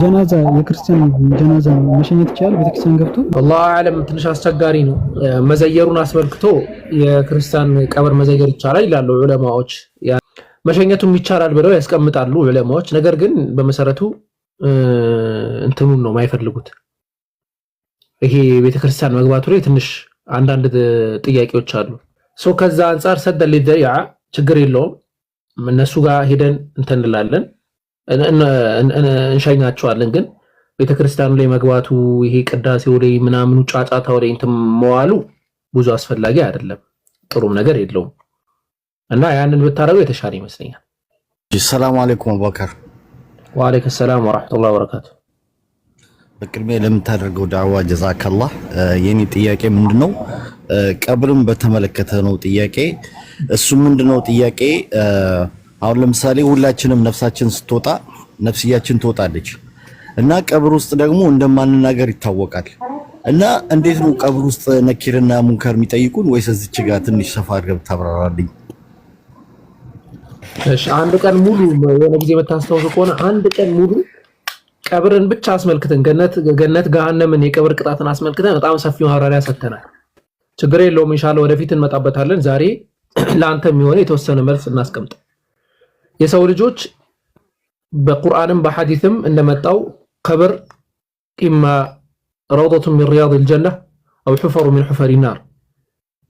ጀናዛ የክርስቲያን ጀናዛ መሸኘት ይችላል ቤተክርስቲያን ገብቶ? አላሁ አዕለም ትንሽ አስቸጋሪ ነው። መዘየሩን አስመልክቶ የክርስቲያን ቀብር መዘየር ይቻላል ይላሉ ዑለማዎች። መሸኘቱም ይቻላል ብለው ያስቀምጣሉ ዑለማዎች። ነገር ግን በመሰረቱ እንትኑን ነው የማይፈልጉት። ይሄ ቤተክርስቲያን መግባቱ ላይ ትንሽ አንዳንድ ጥያቄዎች አሉ። ከዛ አንፃር ሰደ ለዘሪዓ ችግር የለውም። እነሱ ጋር ሄደን እንትን እንላለን እንሸኛቸዋለን። ግን ቤተክርስቲያኑ ላይ መግባቱ ይሄ ቅዳሴው ላይ ምናምኑ ጫጫታው ላይ እንትን መዋሉ ብዙ አስፈላጊ አይደለም፣ ጥሩም ነገር የለውም እና ያንን ብታረገው የተሻለ ይመስለኛል። ሰላም አለይኩም አቡበከር። ወአለይኩም ሰላም ወራህመቱላሂ ወበረካቱ። በቅድሚያ ለምታደርገው ዳዕዋ ጀዛከላህ። የኔ ጥያቄ ምንድነው ቀብርን በተመለከተ ነው ጥያቄ። እሱ ምንድነው ጥያቄ አሁን ለምሳሌ ሁላችንም ነፍሳችን ስትወጣ ነፍስያችን ትወጣለች እና ቀብር ውስጥ ደግሞ እንደማንናገር ይታወቃል። እና እንዴት ነው ቀብር ውስጥ ነኪርና ሙንከር የሚጠይቁን? ወይስ እዚች ጋር ትንሽ ሰፋ አድርገህ ብታብራራልኝ? እሺ፣ አንድ ቀን ሙሉ የሆነ ጊዜ የምታስታውሱ ከሆነ አንድ ቀን ሙሉ ቀብርን ብቻ አስመልክተን ገነት ገሃነምን የቀብር ቅጣትን አስመልክተን በጣም ሰፊ ማብራሪያ ሰጥተናል። ችግር የለውም ኢንሻአላህ ወደፊት እንመጣበታለን። ዛሬ ለአንተ የሚሆነ የተወሰነ መልስ እናስቀምጥ። የሰው ልጆች በቁርአንም በሐዲስም እንደመጣው ቀብር ኢማ ረውደቱ ሚን ሪያዲል ጀነ አው ሑፈሩ ሚን ሑፈሪ ናር፣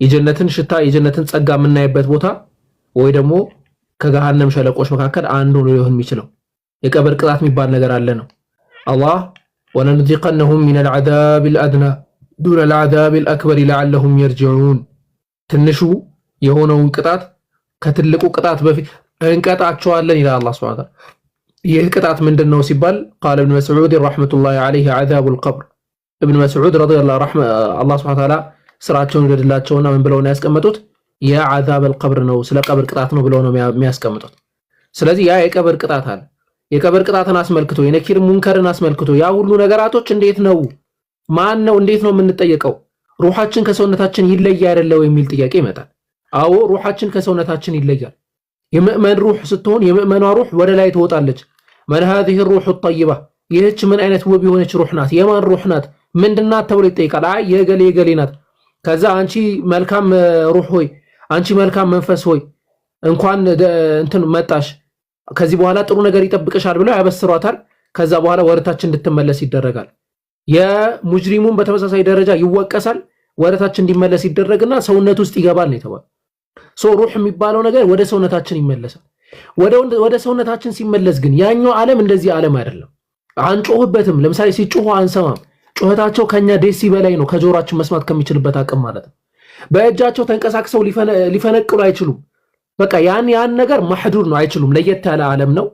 የጀነትን ሽታ የጀነትን ጸጋ የምናይበት ቦታ ወይ ደግሞ ከገሃነም ሸለቆች መካከል አንዱ ነው ሊሆን የሚችለው። የቀብር ቅጣት የሚባል ነገር አለ ነው። አላህ ወለንዚቀነሁም ሚነል ዐዛቢል አድና ዱነል ዐዛቢል አክበር ለዐለሁም የርጂዑን፣ ትንሹ የሆነውን ቅጣት ከትልቁ ቅጣት በፊት እንቀጣቸዋለን ይላል አላህ ሱብሓነሁ ወተዓላ። ይህ ቅጣት ምንድነው ሲባል ቃለ ኢብኑ መስዑድ ረሕመቱላሂ ዐለይሂ ዐዛቡል ቀብር። ኢብኑ መስዑድ ረዲየላሁ ዐንሁ አላህ ሱብሓነሁ ወተዓላ ስራቸውን ይወድላቸውና ምን ብለው ነው ያስቀመጡት? የዐዛበል ቀብር ነው፣ ስለ ቀብር ቅጣት ነው ብለው ነው የሚያስቀምጡት። ስለዚህ ያ የቀብር ቅጣት አለ። የቀብር ቅጣትን አስመልክቶ የነኪር ሙንከርን አስመልክቶ ያ ሁሉ ነገራቶች እንዴት ነው ማን ነው እንዴት ነው የምንጠየቀው? ሩሃችን ከሰውነታችን ይለያል አይደለም የሚል ጥያቄ ይመጣል። አዎ ሩሃችን ከሰውነታችን ይለያል። የምእመን ሩህ ስትሆን የምእመኗ ሩህ ወደ ላይ ትወጣለች። ማን هذه الروح الطيبه ይህች ምን አይነት ውብ የሆነች ሩህ ናት? የማን ሩህ ናት? ምንድናት ተብሎ ይጠይቃል። አይ የገሌ ናት። ከዛ አንቺ መልካም ሩህ ሆይ፣ አንቺ መልካም መንፈስ ሆይ እንኳን እንትን መጣሽ፣ ከዚህ በኋላ ጥሩ ነገር ይጠብቅሻል ብለው ያበስሯታል። ከዛ በኋላ ወረታችን እንድትመለስ ይደረጋል። የሙጅሪሙን በተመሳሳይ ደረጃ ይወቀሳል፣ ወረታችን እንዲመለስ ይደረግና ሰውነት ውስጥ ይገባል ነው የተባለው። ሩህ የሚባለው ነገር ወደ ሰውነታችን ይመለሳል። ወደ ሰውነታችን ሲመለስ ግን ያኛው ዓለም እንደዚህ ዓለም አይደለም። አንጮህበትም። ለምሳሌ ሲጮሁ አንሰማም። ጩኸታቸው ከኛ ዴሲ በላይ ነው፣ ከጆሮአችን መስማት ከሚችልበት አቅም ማለት ነው። በእጃቸው ተንቀሳቅሰው ሊፈነቅሉ አይችሉም። በቃ ያን ነገር ማህዱር ነው፣ አይችሉም። ለየት ያለ ዓለም ነው።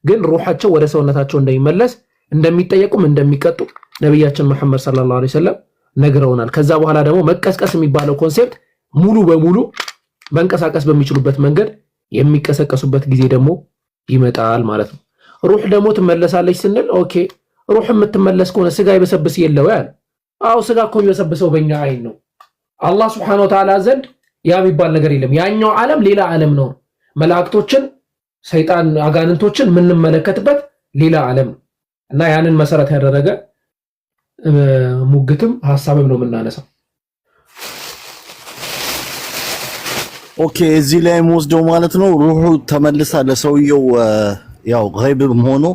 ግን ሩሃቸው ወደ ሰውነታቸው እንደሚመለስ እንደሚጠየቁም እንደሚቀጡ ነብያችን መሐመድ ሰለላሁ ዐለይሂ ወሰለም ነግረውናል። ከዛ በኋላ ደግሞ መቀስቀስ የሚባለው ኮንሴፕት ሙሉ በሙሉ መንቀሳቀስ በሚችሉበት መንገድ የሚቀሰቀሱበት ጊዜ ደግሞ ይመጣል ማለት ነው። ሩህ ደግሞ ትመለሳለች ስንል ኦኬ ሩህ የምትመለስ ከሆነ ስጋ ይበሰብስ የለው ያለ? አው ስጋ እኮ የሚበሰብሰው በእኛ አይን ነው። አላህ Subhanahu Wa Ta'ala ዘንድ ያ የሚባል ነገር የለም። ያኛው ዓለም ሌላ ዓለም ነው። መላእክቶችን፣ ሰይጣን፣ አጋንንቶችን የምንመለከትበት ሌላ ዓለም ነው እና ያንን መሰረት ያደረገ ሙግትም ሐሳብም ነው የምናነሳው። ኦኬ እዚህ ላይ ወስደው ማለት ነው ሩሁ ተመልሳ ለሰውየው ያው ገይብም ሆኖ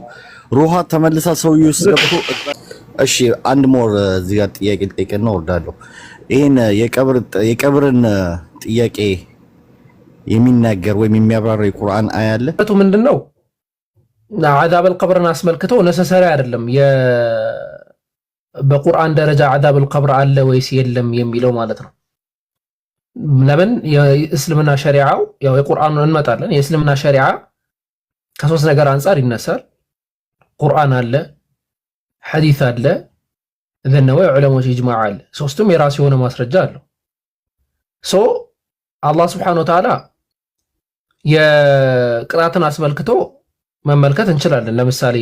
ሩሃ ተመልሳ ሰውየው ሲገብቶ። እሺ አንድ ሞር እዚህ ጋር ጥያቄ ልጠይቅና ወርዳለሁ። ይሄን የቀብርን ጥያቄ የሚናገር ወይም የሚያብራራ የቁርአን አያ አለ? እቱ ምንድነው? ዐዛበል ቀብርን አስመልክቶ ነሰሰሪ አይደለም በቁርአን ደረጃ ዐዛበል ቀብር አለ ወይስ የለም የሚለው ማለት ነው። ለምን የእስልምና ሸሪዓው ያው የቁርአኑን እንመጣለን። የእስልምና ሸሪዓ ከሶስት ነገር አንፃር ይነሳል። ቁርአን አለ፣ ሐዲስ አለ፣ ዘነው የዑለሞች ኢጅማዕ አለ። ሶስቱም የራሱ የሆነ ማስረጃ አለው። አላህ Subhanahu Wa Ta'ala የቅጣትን አስመልክቶ መመልከት እንችላለን። ለምሳሌ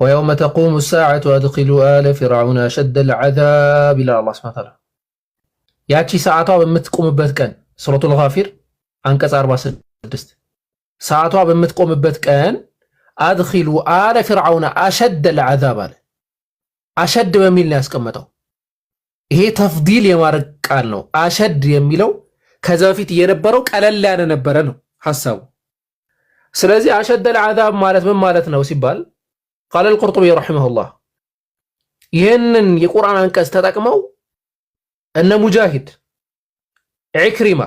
ويوم تقوم الساعة وادخلوا آل فرعون أشد العذاب إلى الله سبحانه وتعالى ያቺ ሰዓቷ በምትቆምበት ቀን ሱረቱል ጋፊር አንቀጽ 46 ሰዓቷ በምትቆምበት ቀን አድኺሉ አለ ፍርዓውን አሸደ العذاب አለ። አሸድ በሚል ነው ያስቀመጠው። ይሄ ተፍዲል የማድረግ ቃል ነው። አሸድ የሚለው ከዛ በፊት የነበረው ቀለል ያለ ነበረ ነው ሐሳቡ። ስለዚህ አሸደ العذاب ማለት ምን ማለት ነው ሲባል قال القرطبي رحمه الله ይህንን የቁርአን አንቀጽ ተጠቅመው እነ ሙጃሂድ ኢክሪማ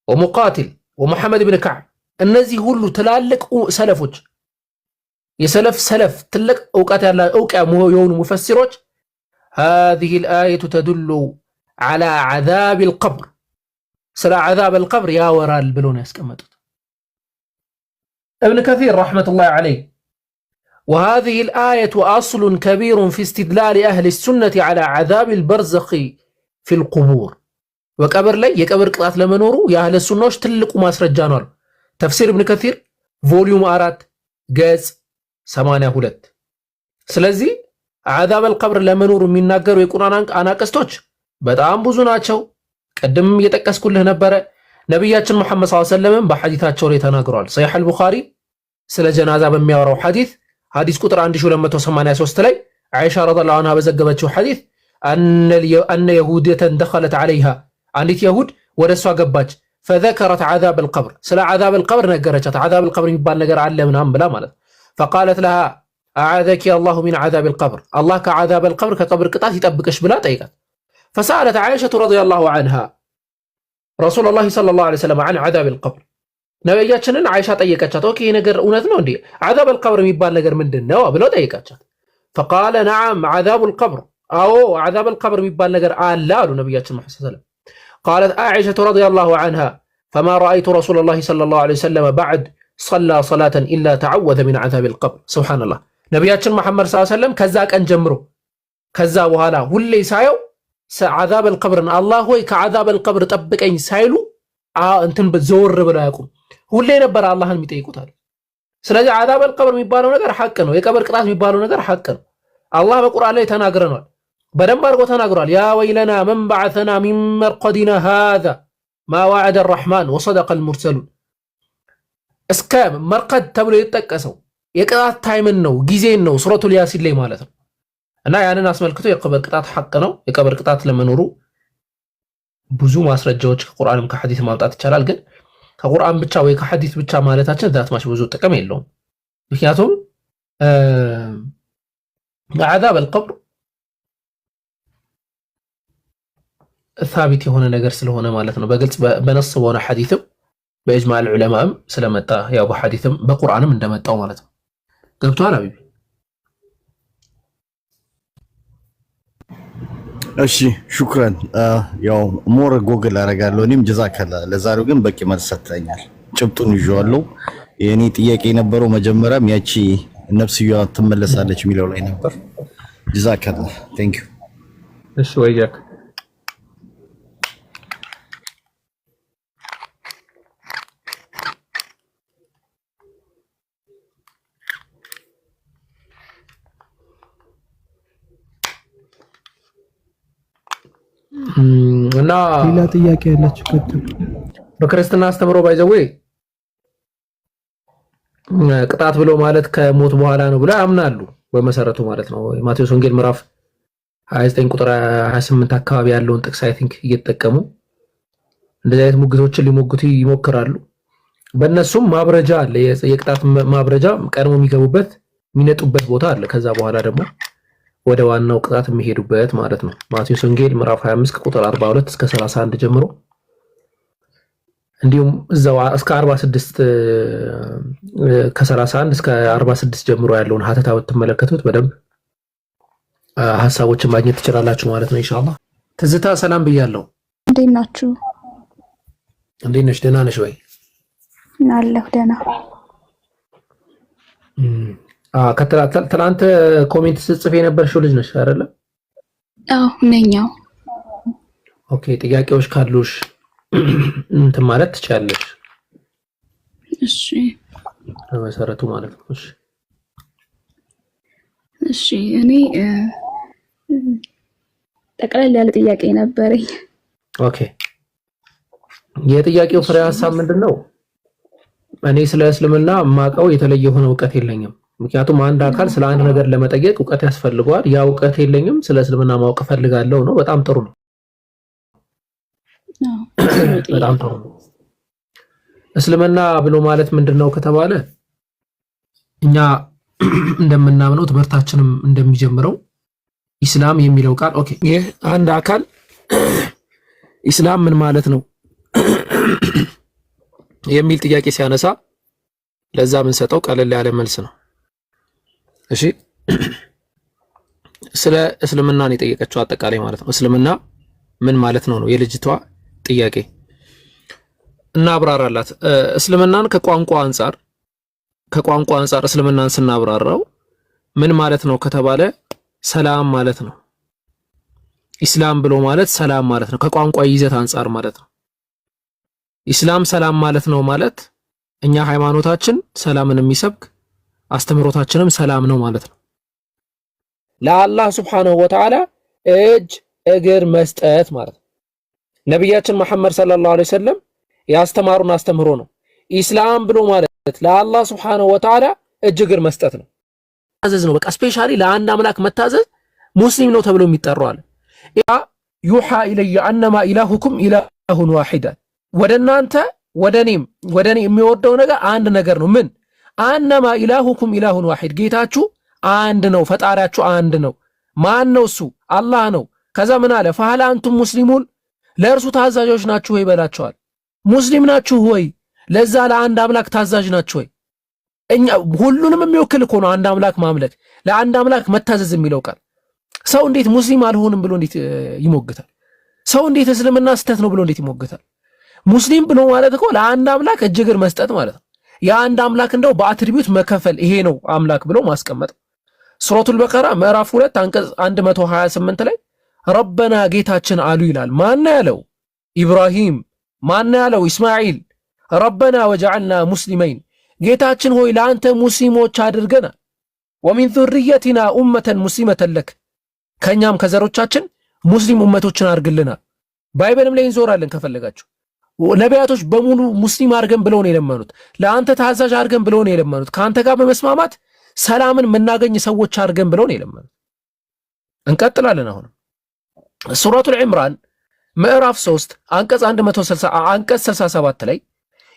ወሙቃቲል ወሙሐመድ ብን ከዕብ እነዚህ ሁሉ ትላልቅ ሰለፎች የሰለፍ ትልቅ ዕውቀት ያላቸው የሆኑ ሙፈሲሮች هذه الآية تدل على عذاب القبر ስለ عذاب القبر ያወራል ብሎ ነው ያስቀመጡት። ابن كثير رحمة الله عليه وهذه الآية أصل كبير في استدلال أهل السنة على عذاب البرزخ في القبور وقبر لي يقبر قطات لمنورو يا أهل السنة تلقوا ማስረጃ ነው። تفسير ابن كثير ቮሊዩም 4 ገጽ 82 ስለዚህ عذاب القبر ለመኖሩ የሚናገሩ የቁርአን አናቀስቶች በጣም ብዙ ናቸው። ቀደም እየጠቀስኩልህ ነበረ። ነብያችን መሐመድ ሰለላሁ ዐለይሂ ወሰለም በሐዲታቸው ላይ ተናግረዋል። ሰሒህ አልቡኻሪ ስለ ጀናዛ በሚያወራው ሐዲስ ቁጥር 1283 ላይ አይሻ ረዲየላሁ ዐንሃ በዘገበችው ሐዲስ أن يهودية دخلت عليها አንዲት ይሁድ ወደሷ ገባች فذكرت عذاب القبر ስለ عذاب القبر ነገረቻት። عذاب القبر የሚባል ነገር አለ ምናምን ብላ ማለት فقالت لها أعاذك الله من عذاب القبر الله كعذاب القبر كقبر ቅጣት ይጠብቅሽ ብላ ጠይቃት። فسألت عائشة رضي الله عنها رسول الله صلى الله عليه وسلم عن عذاب القبر ነብያችንን አይሻ ጠየቀቻት። ኦኬ ነገር እውነት ነው እንዴ عذاب القبر የሚባል ነገር ምንድነው ብለው ጠየቀቻት። فقال نعم عذاب القبر አዎ عذاب القبر የሚባል ነገር አለ አሉ ነብያችን መሐመድ ሰለላሁ ዐለይሂ ወሰለም። قالت عائشة رضي الله عنها فما رأيت رسول الله صلى الله عليه وسلم بعد صلى صلاة إلا تعوذ من عذاب القبر سبحان الله ነብያችን መሐመድ ሰለላሁ ዐለይሂ ወሰለም ከዛ ቀን ጀምሮ ከዛ በኋላ ሁሌ ሳየው عذاب القبر الله ሆይ ከعذاب القبر ጠብቀኝ ሳይሉ እንትን ዘወር ብለው ያቁም ሁሌ ነበር አላህን የሚጠይቁታል። ስለዚህ عذاب القبر የሚባለው ነገር ሐቅ ነው። የቀብር ቅጣት የሚባለው ነገር ሐቅ ነው። አላህ በቁርአን ላይ ተናግረናል። በደንብ አድርጎ ተናግሯል። ያ ወይለና መን በዐሰና ሚን መርቀዲና ሃዛ ማ ወዐደ الرحمن وصدق المرسلون እስከ መርቀድ ተብሎ የተጠቀሰው የቅጣት ታይምን ነው ጊዜን ነው ሱረቱል ያሲን ላይ ማለት ነው። እና ያንን አስመልክቶ የቀብር ቅጣት ሐቅ ነው። የቀብር ቅጣት ለመኖሩ ብዙ ማስረጃዎች ከቁርአንም ከሐዲስ ማምጣት ይቻላል። ግን ከቁርአን ብቻ ወይ ከሐዲስ ብቻ ማለታችን ዛት ማሽ ብዙ ጥቅም የለውም። ምክንያቱም عذاب القبر ثابت የሆነ ነገር ስለሆነ ማለት ነው። በግልጽ በነስ በሆነ ሐዲስም በእጅማዕ ዑለማም ስለመጣ ያው በሐዲስም በቁርአንም እንደመጣው ማለት ነው። ገብቷል አቢቢ? እሺ ሹክራን። ያው ሞር ጎግል አደርጋለሁ እኔም ጀዛከላ። ለዛሬው ግን በቂ መልስ ሰጥተኛል። ጭብጡን ይዤዋለሁ። የኔ ጥያቄ የነበረው መጀመሪያም ያቺ ነፍስያዋ ትመለሳለች የሚለው ላይ ነበር። ጀዛከላ ቴንክ ዩ። እሺ ወይያክ እና ሌላ ጥያቄ ያላችሁ ቀጥሉ። በክርስትና አስተምሮ ባይዘው ቅጣት ብሎ ማለት ከሞት በኋላ ነው ብለው ያምናሉ በመሰረቱ ማለት ነው። ማቴዎስ ወንጌል ምዕራፍ 29 ቁጥር 28 አካባቢ ያለውን ጥቅስ አይ ቲንክ እየተጠቀሙ እንደዚህ አይነት ሙግቶችን ሊሞግቱ ይሞክራሉ። በእነሱም ማብረጃ አለ፣ የቅጣት ማብረጃ ቀድሞ የሚገቡበት የሚነጡበት ቦታ አለ። ከዛ በኋላ ደግሞ ወደ ዋናው ቅጣት የሚሄዱበት ማለት ነው። ማቴዎስ ወንጌል ምዕራፍ 25 ከቁጥር 42 እስከ 31 ጀምሮ እንዲሁም እዛው እስከ 46 ከ31 እስከ 46 ጀምሮ ያለውን ሀተታ ብትመለከቱት በደንብ ሐሳቦችን ማግኘት ትችላላችሁ ማለት ነው ኢንሻአላህ። ትዝታ ሰላም ብያለሁ። እንዴት ናችሁ? እንዴት ነሽ? ደህና ነሽ ወይ? አለሁ ደህና። ትናንት ኮሜንት ስጽፍ የነበርሽው ልጅ ነሽ አይደለ? አዎ ነኛው። ኦኬ ጥያቄዎች ካሉሽ እንትን ማለት ትችያለሽ። እሺ በመሰረቱ ማለት ነው። እሺ እሺ እኔ ጠቅለል ያለ ጥያቄ ነበረኝ። ኦኬ የጥያቄው ፍሬ ሀሳብ ምንድነው? እኔ ስለ እስልምና የማውቀው የተለየ የሆነ እውቀት የለኝም። ምክንያቱም አንድ አካል ስለ አንድ ነገር ለመጠየቅ እውቀት ያስፈልገዋል። ያ እውቀት የለኝም፣ ስለ እስልምና ማወቅ ፈልጋለሁ ነው። በጣም ጥሩ ነው። በጣም ጥሩ ነው። እስልምና ብሎ ማለት ምንድነው ከተባለ እኛ እንደምናምነው ትምህርታችንም እንደሚጀምረው ኢስላም የሚለው ቃል ኦኬ፣ ይህ አንድ አካል ኢስላም ምን ማለት ነው የሚል ጥያቄ ሲያነሳ ለዛ ምን ሰጠው ቀለል ያለ መልስ ነው። እሺ ስለ እስልምናን የጠየቀችው አጠቃላይ ማለት ነው። እስልምና ምን ማለት ነው ነው የልጅቷ ጥያቄ እና አብራራላት። እስልምናን ከቋንቋ አንፃር እስልምናን ስናብራራው ምን ማለት ነው ከተባለ ሰላም ማለት ነው። ኢስላም ብሎ ማለት ሰላም ማለት ነው፣ ከቋንቋ ይዘት አንፃር ማለት ነው። ኢስላም ሰላም ማለት ነው ማለት እኛ ሃይማኖታችን ሰላምን የሚሰብክ አስተምሮታችንም ሰላም ነው ማለት ነው። ለአላህ ሱብሓነሁ ወተዓላ እጅ እግር መስጠት ማለት ነው። ነቢያችን መሐመድ ሰለላሁ ዐለይሂ ወሰለም ያስተማሩን አስተምሮ ነው። ኢስላም ብሎ ማለት ለአላህ ሱብሓነሁ ወተዓላ እጅ እግር መስጠት ነው፣ ታዘዝ ነው። በቃ ስፔሻሊ ለአንድ አምላክ መታዘዝ ሙስሊም ነው ተብሎ የሚጠራው አለ። ያ ዩሃ ኢለየ አነማ ኢላሁኩም ኢላሁን ዋሂድ፣ ወደናንተ ወደኔ የሚወርደው ነገር አንድ ነገር ነው። ምን አነማ ኢላሁኩም ኢላሁን ዋሂድ፣ ጌታችሁ አንድ ነው፣ ፈጣሪያችሁ አንድ ነው። ማን ነው እሱ? አላህ ነው። ከዛ ምን አለ? ፈሀል አንቱም ሙስሊሙን፣ ለእርሱ ታዛዦች ናችሁ ወይ በላቸዋል። ሙስሊም ናችሁ ወይ? ለዛ ለአንድ አምላክ ታዛዥ ናችሁ ወይ? እኛ ሁሉንም የሚወክል እኮ ነው አንድ አምላክ ማምለክ፣ ለአንድ አምላክ መታዘዝ የሚለው ቃል። ሰው እንዴት ሙስሊም አልሆንም ብሎ እንዴት ይሞግታል? ሰው እንዴት እስልምና ስህተት ነው ብሎ እንዴት ይሞግታል? ሙስሊም ብሎ ማለት እኮ ለአንድ አምላክ እጅ እግር መስጠት ማለት ነው። የአንድ አምላክ እንደው በአትሪቢዩት መከፈል፣ ይሄ ነው አምላክ ብሎ ማስቀመጥ። ሱረቱል በቀራ ምዕራፍ 2 አንቀጽ 128 ላይ ረበና ጌታችን አሉ ይላል። ማን ያለው? ኢብራሂም። ማን ያለው? ኢስማኤል። ረበና ወጀዐልና ሙስሊመይን፣ ጌታችን ሆይ ለአንተ ሙስሊሞች አድርገናል። ወሚን ዙርየቲና ኡመተን ሙስሊመተን ለክ፣ ከኛም ከዘሮቻችን ሙስሊም ኡመቶችን አድርግልናል። ባይበልም ላይ እንዞራለን ከፈለጋችሁ። ነቢያቶች በሙሉ ሙስሊም አድርገን ብለው ነው የለመኑት። ለአንተ ታዛዥ አድርገን ብለው ነው የለመኑት። ከአንተ ጋር በመስማማት ሰላምን የምናገኝ ሰዎች አድርገን ብለው ነው የለመኑት። እንቀጥላለን። አሁንም ሱረቱል ኢምራን ምዕራፍ 3 አንቀጽ 67 ላይ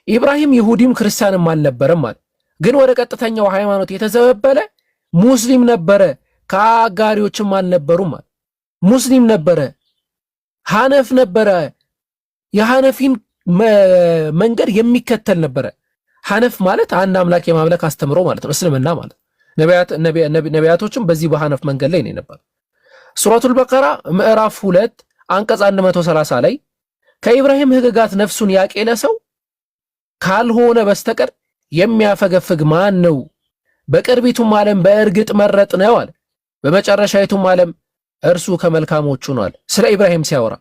ኢብራሂም ይሁዲም ክርስቲያንም አልነበረም አለ፣ ግን ወደ ቀጥተኛው ሃይማኖት የተዘበበለ ሙስሊም ነበረ፣ ከአጋሪዎችም አልነበሩም አለ። ሙስሊም ነበረ፣ ሐነፍ ነበረ፣ የሐነፊን መንገድ የሚከተል ነበረ። ሐነፍ ማለት አንድ አምላክ የማምለክ አስተምሮ ማለት ነው፣ እስልምና ማለት። ነቢያቶችም በዚህ በሐነፍ መንገድ ላይ ነው የነበሩ። ሱረቱል በቀራ ምዕራፍ 2 አንቀጽ 130 ላይ ከኢብራሂም ሕግጋት ነፍሱን ያቄለ ሰው ካልሆነ በስተቀር የሚያፈገፍግ ማን ነው? በቅርቢቱም ዓለም በእርግጥ መረጥ ነው አለ፣ በመጨረሻይቱም ዓለም እርሱ ከመልካሞቹ ነው አለ። ስለ ኢብራሂም ሲያወራ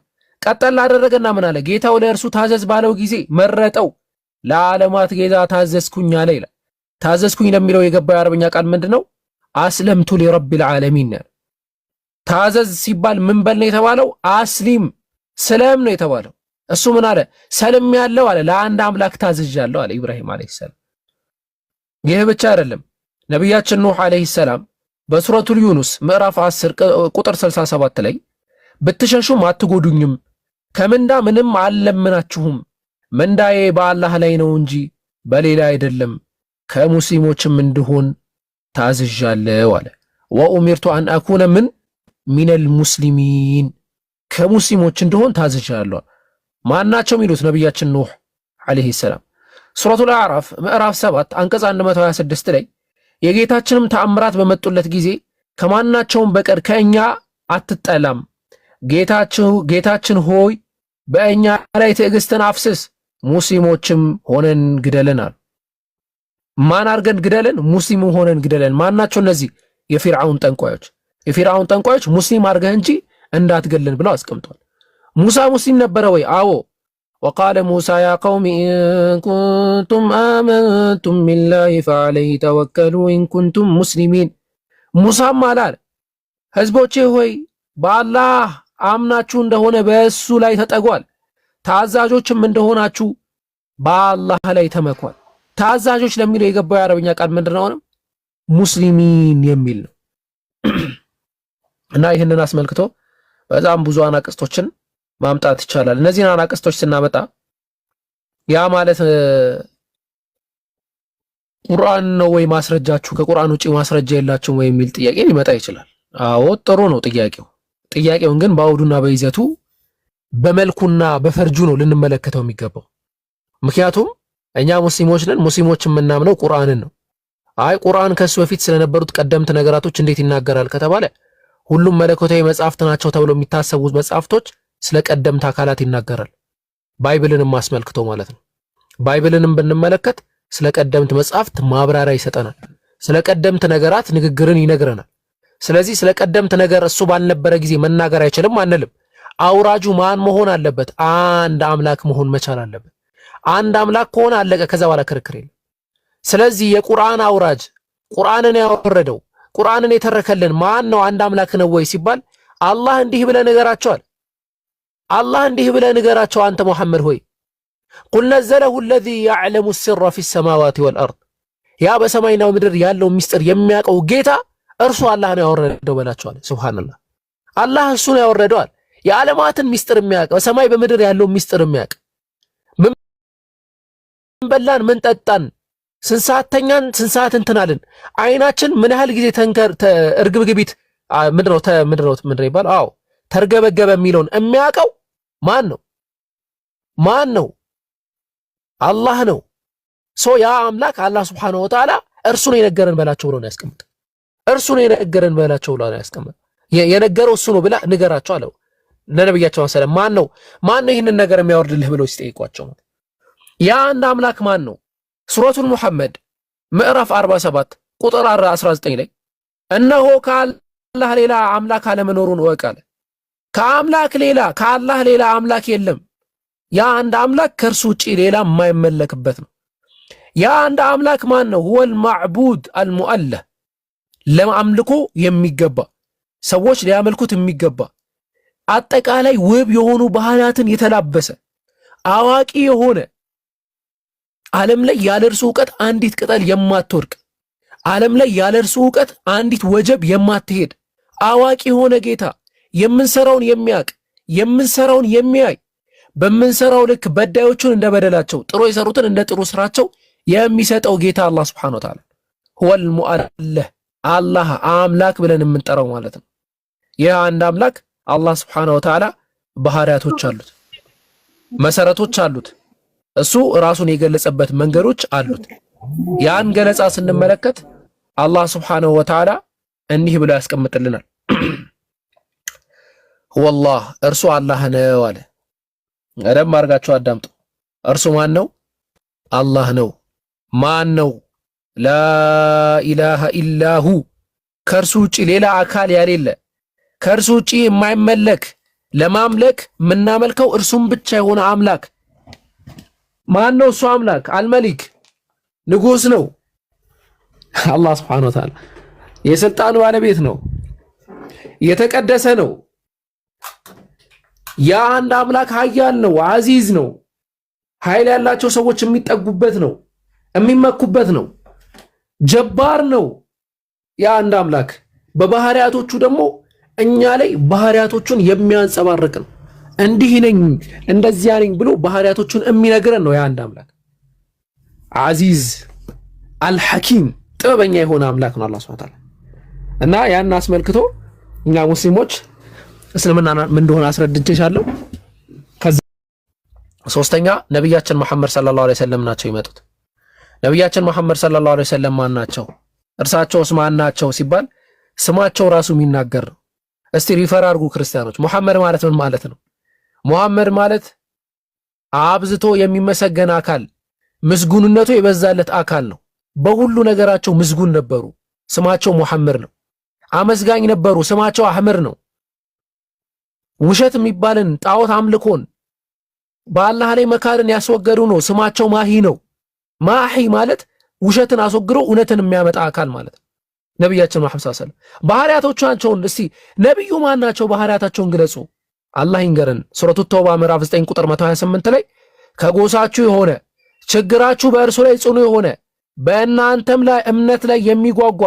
ቀጠል አደረገና ምን አለ? ጌታው ለእርሱ ታዘዝ ባለው ጊዜ መረጠው፣ ለዓለማት ጌታ ታዘዝኩኝ አለ ይላል። ታዘዝኩኝ ለሚለው የገባው የአረብኛ ቃል ምንድነው? አስለምቱ ሊረቢል ዓለሚን። ታዘዝ ሲባል ምን በል ነው የተባለው? አስሊም ስለም ነው የተባለው። እሱ ምን አለ? ሰልም ያለው አለ፣ ለአንድ አምላክ ታዝዣለሁ አለ ኢብራሂም አለይሂ ሰላም። ይህ ብቻ አይደለም። ነቢያችን ኑህ አለይሂ ሰላም በሱረቱል ዩኑስ ምዕራፍ 10 ቁጥር 67 ላይ ብትሸሹም አትጎዱኝም፣ ከምንዳ ምንም አልለምናችሁም፣ ምንዳዬ በአላህ ላይ ነው እንጂ በሌላ አይደለም፣ ከሙስሊሞችም እንድሆን ታዝዣለሁ አለ። ወኡሚርቱ አን አኩነ ሚነል ሙስሊሚን፣ ከሙስሊሞች እንድሆን ታዝዣለሁ። ማናቸው የሚሉት ነቢያችን ኑህ አለይሂ ሰላም። ሱረቱል አዕራፍ ምዕራፍ 7 አንቀጽ 126 ላይ የጌታችንም ተአምራት በመጡለት ጊዜ ከማናቸውም በቀር ከእኛ አትጠላም፣ ጌታችን ሆይ በእኛ ላይ ትዕግስትን አፍስስ፣ ሙስሊሞችም ሆነን ግደለናል። ማን አርገን ግደለን? ሙስሊም ሆነን ግደለን። ማናቸው እነዚህ? የፊርዓውን ጠንቋዮች ሙስሊም አርገህ እንጂ እንዳትገለን ብለው አስቀምጧል። ሙሳ ሙስሊም ነበረ ወይ? አዎ። ወቃለ ሙሳ ያ ቀውሚ ኢን ኩንቱም አመንቱም ቢላሂ ፈዐለይሂ ተወከሉ ኢን ኩንቱም ሙስሊሚን። ሙሳም አላለ ህዝቦቼ ሆይ በአላህ አምናችሁ እንደሆነ በእሱ ላይ ተጠጓል፣ ታዛዦችም እንደሆናችሁ በአላህ ላይ ተመኳል። ታዛዦች ለሚለው የገባው የአረብኛ ቃል ምንድነው? ሙስሊሚን የሚል ነው። እና ይህንን አስመልክቶ በጣም ብዙ አናቅስቶችን ማምጣት ይቻላል። እነዚህን አናቅስቶች ስናመጣ ያ ማለት ቁርአን ነው ወይ ማስረጃችሁ? ከቁርአን ውጪ ማስረጃ የላችሁም ወይ የሚል ጥያቄ ሊመጣ ይችላል። አዎ ጥሩ ነው ጥያቄው። ጥያቄውን ግን በአውዱና በይዘቱ በመልኩና በፈርጁ ነው ልንመለከተው የሚገባው። ምክንያቱም እኛ ሙስሊሞች ነን። ሙስሊሞች የምናምነው ቁርአንን ነው። አይ ቁርአን ከሱ በፊት ስለነበሩት ቀደምት ነገራቶች እንዴት ይናገራል ከተባለ ሁሉም መለኮታዊ መጻሕፍት ናቸው ተብሎ የሚታሰቡት መጻሕፍቶች ስለ ቀደምት አካላት ይናገራል። ባይብልንም አስመልክቶ ማለት ነው። ባይብልንም ብንመለከት ስለ ቀደምት መጻሕፍት ማብራሪያ ይሰጠናል። ስለ ቀደምት ነገራት ንግግርን ይነግረናል። ስለዚህ ስለ ቀደምት ነገር እሱ ባልነበረ ጊዜ መናገር አይችልም አንልም። አውራጁ ማን መሆን አለበት? አንድ አምላክ መሆን መቻል አለበት። አንድ አምላክ ከሆነ አለቀ። ከዛ በኋላ ክርክር የለም። ስለዚህ የቁርአን አውራጅ ቁርአንን ያወረደው ቁርአንን የተረከልን ማን ነው? አንድ አምላክ ነው ወይ ሲባል አላህ እንዲህ ብለህ ንገራቸዋል። አላህ እንዲህ ብለህ ንገራቸው አንተ ሙሐመድ ሆይ ቁል ነዘለሁ الذي يعلم السر في السماوات والارض ያ በሰማይና ምድር ያለው ሚስጥር የሚያውቀው ጌታ እርሱ አላህ ነው ያወረደው በላቸዋል። ሱብሃንአላህ አላህ እሱ ነው ያወረደው። የዓለማትን ሚስጥር የሚያውቅ በሰማይ በምድር ያለው ሚስጥር የሚያውቅ ምን በላን ምን ጠጣን ስንት ሰዓት ተኛን ስንት ሰዓት እንትናልን አይናችን ምን ያህል ጊዜ እርግብግቢት ምንድነው ይባል አዎ ተርገበገበ የሚለውን የሚያውቀው ማን ነው? ማን ነው? አላህ ነው። ያ አምላክ አላህ Subhanahu Wa Ta'ala እርሱ ነው የነገረን በላቸው ብሎ ነው ያስቀምጥ። እርሱ ነው የነገረን በላቸው ብሎ ነው ያስቀምጥ። የነገረው እሱ ነው ብላ ንገራቸው አለው ለነብያቸው ሰለላሁ ማን ነው ይህንን ነገር የሚያወርድልህ ብለው ሲጠይቋቸው ያ አንድ አምላክ ማን ነው? ሱረቱል ሙሐመድ ምዕራፍ 47 ቁጥር 19 ላይ እነሆ ከአላህ ሌላ አምላክ አለመኖሩን እወቅ አለ። ከአላህ ሌላ አምላክ የለም። ያ አንድ አምላክ ከእርሱ ውጪ ሌላ የማይመለክበት ነው። ያ አንድ አምላክ ማን ነው? ሁወል ማዕቡድ አልሙአለህ ለአምልኮ የሚገባ ሰዎች ሊያመልኩት የሚገባ አጠቃላይ ውብ የሆኑ ባህሪያትን የተላበሰ አዋቂ የሆነ ዓለም ላይ ያለ እርሱ ዕውቀት አንዲት ቅጠል የማትወርቅ ዓለም ላይ ያለ እርሱ ዕውቀት አንዲት ወጀብ የማትሄድ አዋቂ የሆነ ጌታ የምንሰራውን የሚያውቅ የምንሰራውን የሚያይ በምንሰራው ልክ በዳዮቹን እንደ በደላቸው ጥሩ የሰሩትን እንደ ጥሩ ስራቸው የሚሰጠው ጌታ አላህ Subhanahu Wa Ta'ala ሁወል ሙአለህ አላህ አምላክ ብለን የምንጠራው ማለት ነው። ይህ አንድ አምላክ አላህ Subhanahu Wa Ta'ala ባህሪያቶች አሉት፣ መሰረቶች አሉት፣ እሱ ራሱን የገለጸበት መንገዶች አሉት። ያን ገለጻ ስንመለከት አላህ Subhanahu Wa Ta'ala እንዲህ ብሎ ያስቀምጥልናል። ሁወላህ እርሱ አላህ ነው አለ። ቀደም አድርጋችሁ አዳምጡ። እርሱ ማን ነው? አላህ ነው። ማን ነው? ላኢላሃ ኢላሁ ከእርሱ ውጪ ሌላ አካል ያሌለ ከእርሱ ውጪ የማይመለክ ለማምለክ የምናመልከው እርሱም ብቻ የሆነ አምላክ ማን ነው? እሱ አምላክ አልመሊክ ንጉስ ነው። አላህ Subhanahu Wa Ta'ala የስልጣኑ ባለቤት ነው፣ የተቀደሰ ነው። ያ አንድ አምላክ ኃያል ነው፣ አዚዝ ነው። ኃይል ያላቸው ሰዎች የሚጠጉበት ነው፣ የሚመኩበት ነው። ጀባር ነው። ያ አንድ አምላክ በባህሪያቶቹ ደግሞ እኛ ላይ ባህሪያቶቹን የሚያንጸባርቅ ነው። እንዲህ ነኝ እንደዚያ ነኝ ብሎ ባህሪያቶቹን የሚነግረን ነው። ያ አንድ አምላክ አዚዝ አልሐኪም ጥበበኛ የሆነ አምላክ ነው አላህ Subhanahu Wa Ta'ala። እና ያን አስመልክቶ እኛ ሙስሊሞች እስልምና ምን እንደሆነ አስረድቼሻለሁ። ከዛ ሶስተኛ ነብያችን መሐመድ ሰለላሁ ዐለይሂ ወሰለም ናቸው ይመጡት። ነብያችን መሐመድ ሰለላሁ ዐለይሂ ወሰለም ማን ናቸው? እርሳቸውስ ማን ናቸው ሲባል ስማቸው ራሱ የሚናገር ነው። እስቲ ሪፈር አድርጉ ክርስቲያኖች። ሙሐመድ ማለት ምን ማለት ነው? ሙሐመድ ማለት አብዝቶ የሚመሰገን አካል፣ ምስጉንነቱ የበዛለት አካል ነው። በሁሉ ነገራቸው ምስጉን ነበሩ፣ ስማቸው ሙሐመድ ነው። አመስጋኝ ነበሩ፣ ስማቸው አህመድ ነው። ውሸት የሚባልን ጣዖት አምልኮን በአላህ ላይ መካርን ያስወገዱ ነው፣ ስማቸው ማሂ ነው። ማሂ ማለት ውሸትን አስወግዶ እውነትን የሚያመጣ አካል ማለት ነው። ነብያችን መሐመድ ሰለላሁ ዐለይሂ ወሰለም ባህሪያቶቻቸውን እስቲ ነብዩ ማን ናቸው? ባህሪያታቸውን ግለጹ። አላህ ይንገረን። ሱረቱ ተውባ ምዕራፍ 9 ቁጥር 128 ላይ ከጎሳችሁ የሆነ ችግራችሁ በእርሱ ላይ ጽኑ የሆነ በእናንተም ላይ እምነት ላይ የሚጓጓ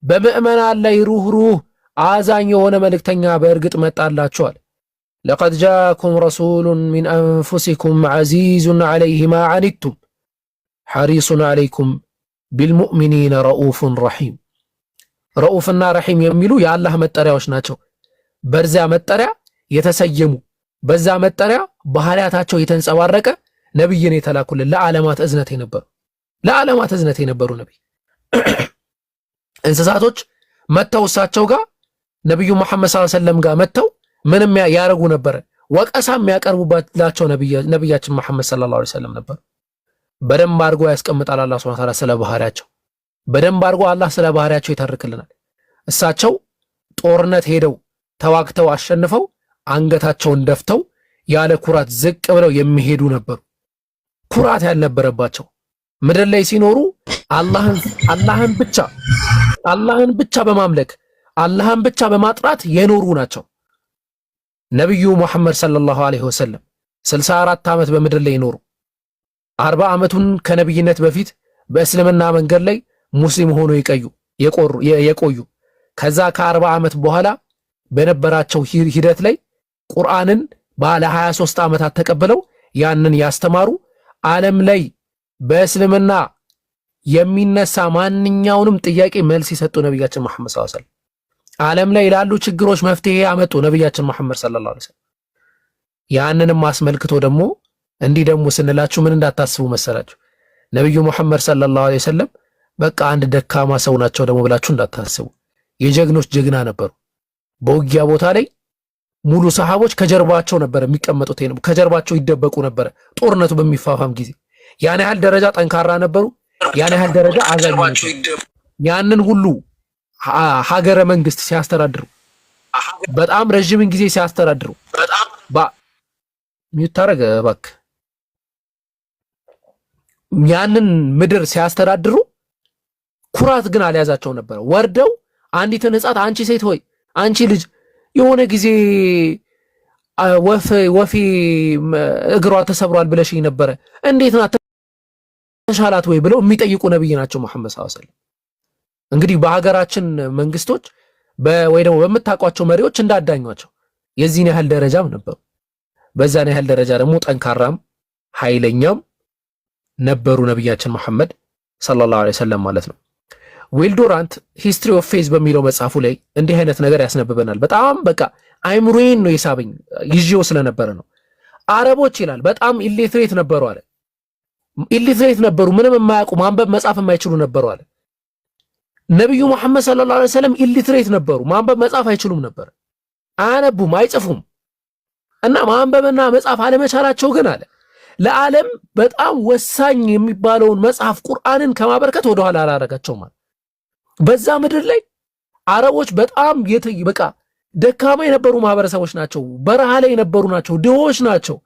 በምእመናን ላይ ሩህሩህ አዛኝ የሆነ መልእክተኛ በእርግጥ መጣላችኋል። ለቀድ ጃአኩም ረሱሉን ሚን አንፉሲኩም ዐዚዙን ዐለይሂ ማ ዐኒቱም ሐሪሱን ዐለይኩም ቢልሙእሚኒነ ረኡፉን ረሒም። ረኡፍና ረሒም የሚሉ የአላህ መጠሪያዎች ናቸው። በዚያ መጠሪያ የተሰየሙ በዛ መጠሪያ ባህሪያታቸው የተንጸባረቀ ነብይን የተላኩልን ለዓለማት እዝነት የነበሩ ነብይ። እንስሳቶች መተው እሳቸው ጋር ነብዩ መሐመድ ሰለላሁ ዐለይሂ ወሰለም ጋር መተው ምንም ያረጉ ነበር። ወቀሳ የሚያቀርቡባቸው ነብያችን መሐመድ ሰለላሁ ዐለይሂ ወሰለም ነበር። በደንብ አድርጎ ያስቀምጣል አላህ ሱብሓነሁ ወተዓላ ስለ ባህሪያቸው። በደንብ አድርጎ አላህ ስለ ባህሪያቸው ይተርክልናል። እሳቸው ጦርነት ሄደው ተዋግተው አሸንፈው አንገታቸውን ደፍተው ያለ ኩራት ዝቅ ብለው የሚሄዱ ነበሩ። ኩራት ያልነበረባቸው ምድር ላይ ሲኖሩ አላህን ብቻ በማምለክ አላህን ብቻ በማጥራት የኖሩ ናቸው። ነብዩ ሙሐመድ ሰለላሁ ዐለይሂ ወሰለም 64 ዓመት በምድር ላይ ይኖሩ 40 ዓመቱን ከነብይነት በፊት በእስልምና መንገድ ላይ ሙስሊም ሆኖ የቆዩ ከዛ ከ40 ዓመት በኋላ በነበራቸው ሂደት ላይ ቁርአንን ባለ 23 ዓመታት ተቀብለው ያንን ያስተማሩ ዓለም ላይ በእስልምና የሚነሳ ማንኛውንም ጥያቄ መልስ የሰጡ ነብያችን መሐመድ ሰለላሁ ዐለይሂ ወሰለም ዓለም ላይ ላሉ ችግሮች መፍትሄ ያመጡ ነብያችን መሐመድ ሰለላሁ ዐለይሂ ወሰለም። ያንንም አስመልክቶ ደግሞ እንዲህ ደግሞ ስንላችሁ ምን እንዳታስቡ መሰላችሁ? ነብዩ መሐመድ ሰለላሁ ዐለይሂ ወሰለም በቃ አንድ ደካማ ሰው ናቸው ደግሞ ብላችሁ እንዳታስቡ። የጀግኖች ጀግና ነበሩ። በውጊያ ቦታ ላይ ሙሉ ሰሃቦች ከጀርባቸው ነበር የሚቀመጡት፣ ከጀርባቸው ይደበቁ ነበር። ጦርነቱ በሚፋፋም ጊዜ ያን ያህል ደረጃ ጠንካራ ነበሩ። ያን ያህል ደረጃ አዛኝ ነበሩ። ያንን ሁሉ ሀገረ መንግስት ሲያስተዳድሩ በጣም ረጅም ጊዜ ሲያስተዳድሩ ሚታረገ ባክ ያንን ምድር ሲያስተዳድሩ ኩራት ግን አልያዛቸው ነበር። ወርደው አንዲትን ሕፃን አንቺ ሴት ሆይ አንቺ ልጅ የሆነ ጊዜ ወፌ እግሯ ተሰብሯል ብለሽኝ ነበረ እንዴት ናት ተሻላት ወይ ብለው የሚጠይቁ ነብይ ናቸው መሐመድ ሰለላሁ ዐለይሂ ወሰለም። እንግዲህ በሀገራችን መንግስቶች ወይ ደግሞ በምታውቋቸው መሪዎች እንዳዳኟቸው የዚህን ያህል ደረጃም ነበሩ። በዛን ያህል ደረጃ ደግሞ ጠንካራም ኃይለኛም ነበሩ ነብያችን መሐመድ ሰለላሁ ዐለይሂ ወሰለም ማለት ነው። ዊል ዱራንት ሂስትሪ ኦፍ ፌዝ በሚለው መጽሐፉ ላይ እንዲህ አይነት ነገር ያስነብበናል። በጣም በቃ አይምሮዬን ነው የሳበኝ ይዤው ስለነበረ ነው። አረቦች ይላል በጣም ኢሊትሬት ነበሩ አለ። ኢሊትሬት ነበሩ፣ ምንም የማያውቁ ማንበብ መጻፍ የማይችሉ ነበሩ አለ። ነብዩ መሐመድ ሰለላሁ ዐለይሂ ወሰለም ኢሊትሬት ነበሩ፣ ማንበብ መጻፍ አይችሉም ነበር፣ አያነቡም፣ አይጽፉም። እና ማንበብና መጻፍ አለመቻላቸው ግን አለ ለዓለም በጣም ወሳኝ የሚባለውን መጽሐፍ ቁርአንን ከማበርከት ወደኋላ አላረጋቸውም ማለት። በዛ ምድር ላይ አረቦች በጣም በቃ ደካማ የነበሩ ማህበረሰቦች ናቸው። በረሃ ላይ የነበሩ ናቸው። ድሆች ናቸው።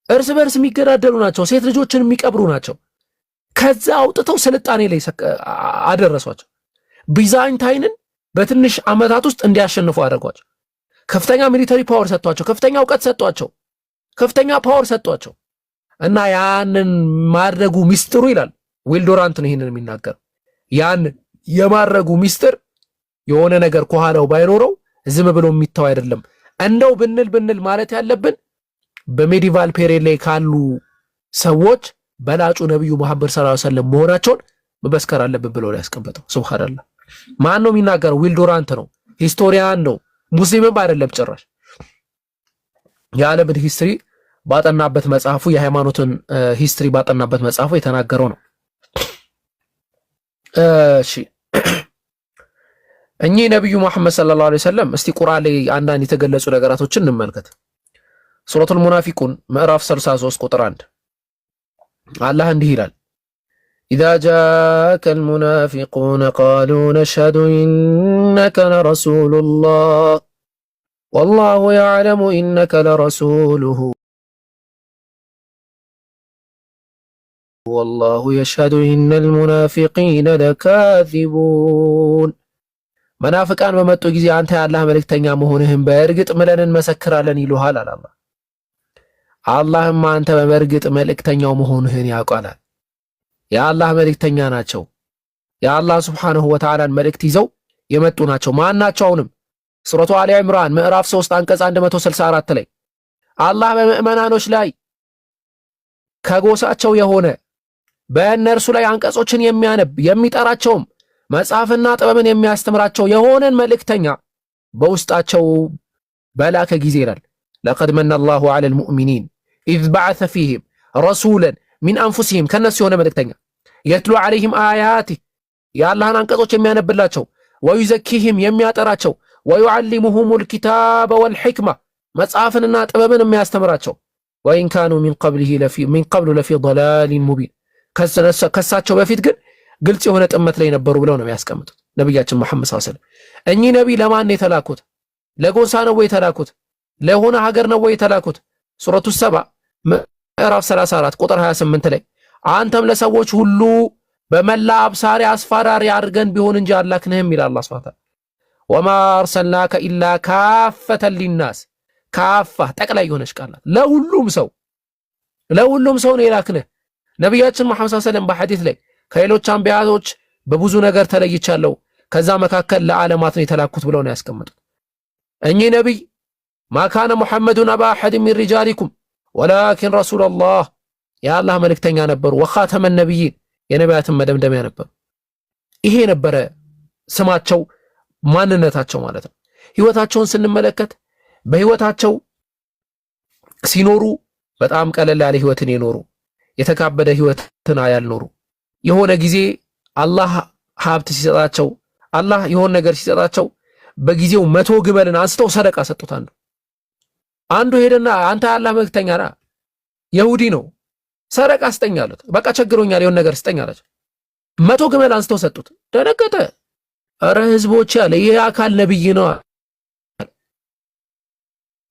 እርስ በርስ የሚገዳደሉ ናቸው። ሴት ልጆችን የሚቀብሩ ናቸው። ከዛ አውጥተው ስልጣኔ ላይ አደረሷቸው። ቢዛንታይንን በትንሽ ዓመታት ውስጥ እንዲያሸንፉ አደረጓቸው። ከፍተኛ ሚሊተሪ ፓወር ሰጥቷቸው፣ ከፍተኛ ዕውቀት ሰጥቷቸው፣ ከፍተኛ ፓወር ሰጥቷቸው እና ያንን ማድረጉ ሚስጥሩ ይላል ዊል ዱራንት ነው ይሄንን የሚናገር። ያን የማድረጉ ሚስጥር የሆነ ነገር ከኋላው ባይኖረው ዝም ብሎ የሚታው አይደለም። እንደው ብንል ማለት ያለብን በሜዲቫል ፔሪየድ ላይ ካሉ ሰዎች በላጩ ነብዩ መሐመድ ሰለላሁ ዐለይሂ ወሰለም መሆናቸውን መመስከር አለብን ብሎ ላይ ያስቀመጠው። ሱብሃንአላህ። ማን ነው የሚናገረው? ዊል ዱራንት ነው። ሂስቶሪያን ነው፣ ሙስሊምም አይደለም ጭራሽ። የዓለምን ሂስትሪ ባጠናበት መጽሐፉ፣ የሃይማኖትን ሂስትሪ ባጠናበት መጽሐፉ የተናገረው ነው። እሺ እኚህ ነብዩ መሐመድ ሰለላሁ ዐለይሂ ወሰለም እስቲ ቁርአን ላይ አንዳንድ የተገለጹ ነገራቶችን እንመልከት። ሱረቱል ሙናፊቁን ምዕራፍ 63 ቁጥር 1 አላህ እንዲህ ይላል ኢዛ ጃአከል ሙናፊቁነ ቃሉ ነሽሀዱ ኢነከ ለረሱሉላህ ወላሁ የዕለሙ ኢነከ ለረሱሉሁ ወላሁ የሽሀዱ ኢነል ሙናፊቂነ ለካዚቡን። መናፍቃን በመጡ ጊዜ አንተ የአላህ መልእክተኛ መሆንህን በእርግጥ ምለን እንመሰክራለን ይሉሃል አለ አላህ። አላህም አንተ በእርግጥ መልእክተኛው መሆንህን ያውቃል። የአላህ መልእክተኛ ናቸው። የአላህ ሱብሓነሁ ወተዓላን መልእክት ይዘው የመጡ ናቸው። ማናቸውንም ሱረቱ አሊ ኢምራን ምዕራፍ 3 አንቀጽ 164 ላይ አላህ በምእመናኖች ላይ ከጎሳቸው የሆነ በእነርሱ ላይ አንቀጾችን የሚያነብ የሚጠራቸውም መጽሐፍና ጥበብን የሚያስተምራቸው የሆነን መልእክተኛ በውስጣቸው በላከ ጊዜ ይላል ለቀድ መነ አላሁ ዐለል ሙእሚኒን ኢዝ በዐሰ ፊህም ረሱለን ሚን አንፉሲሂም ከነሱ የሆነ መልእክተኛ የትሉ ዐለይሂም አያቲህ የአላህን አንቀጾች የሚያነብላቸው ወዩዘኪሂም የሚያጠራቸው ወዩዓሊሙሁሙል ኪታበ ወልሕክማ መጽሐፍንና ጥበብን የሚያስተምራቸው ወኢን ካኑ ሚን ቀብሉ ለፊ ضላሊን ሙቢን ከሳቸው በፊት ግን ግልጽ የሆነ ጥመት ላይ ነበሩ ብለው ነው የሚያስቀምጡት ነብያችን መሐመድ ሰለላሁ ዐለይሂ ወሰለም። እኚህ ነቢይ ለማን ነው የተላኩት? ለጎሳ ነው ወይ የተላኩት? ለሆነ ሀገር ነው ወይ የተላኩት? ሱረቱ ሰባ ምዕራፍ 34 ቁጥር 28 ላይ አንተም ለሰዎች ሁሉ በመላ አብሳሪ አስፈራሪ አድርገን ቢሆን እንጂ አላክንህም ይላል አላህ ሱብሓነሁ ወተዓላ። ወማ አርሰልናከ ኢላ ካፈተን ሊናስ ካፋ ጠቅላይ የሆነች ቃል ናት። ለሁሉም ሰው ነው የላክንህ። ነቢያችን መሐመድ ሰለላሁ ዐለይሂ ወሰለም በሐዲስ ላይ ከሌሎች አንቢያቶች በብዙ ነገር ተለይቻለሁ ከዛ መካከል ለዓለማት ነው የተላኩት ብለው ነው ያስቀመጡት። እኚህ ነቢይ ማካነ ሙሐመዱን አባ አሐድ ሚን ሪጃሊኩም ወላኪን ረሱለላህ የአላህ መልእክተኛ ነበሩ። ወኻተመ ነቢይን የነቢያትን መደምደሚያ ነበሩ። ይሄ ነበረ ስማቸው ማንነታቸው ማለት ነው። ህይወታቸውን ስንመለከት በህይወታቸው ሲኖሩ በጣም ቀለል ያለ ህይወትን የኖሩ የተካበደ ህይወትን ያልኖሩ የሆነ ጊዜ አላህ ሀብት ሲሰጣቸው አላህ የሆነ ነገር ሲሰጣቸው በጊዜው 100 ግመልን አንስተው ሰደቃ ሰጡት። አንዱ ሄደና አንተ ያላህ መልእክተኛ ነህ ይሁዲ ነው ሰደቃ ስጠኝ አሉት። በቃ ቸግሮኛል የሆነ ነገር ስጠኝ አላቸው። 100 ግመል አንስተው ሰጡት። ደነገጠ። አረ ህዝቦች ያለ ይሄ አካል ነብይ ነው።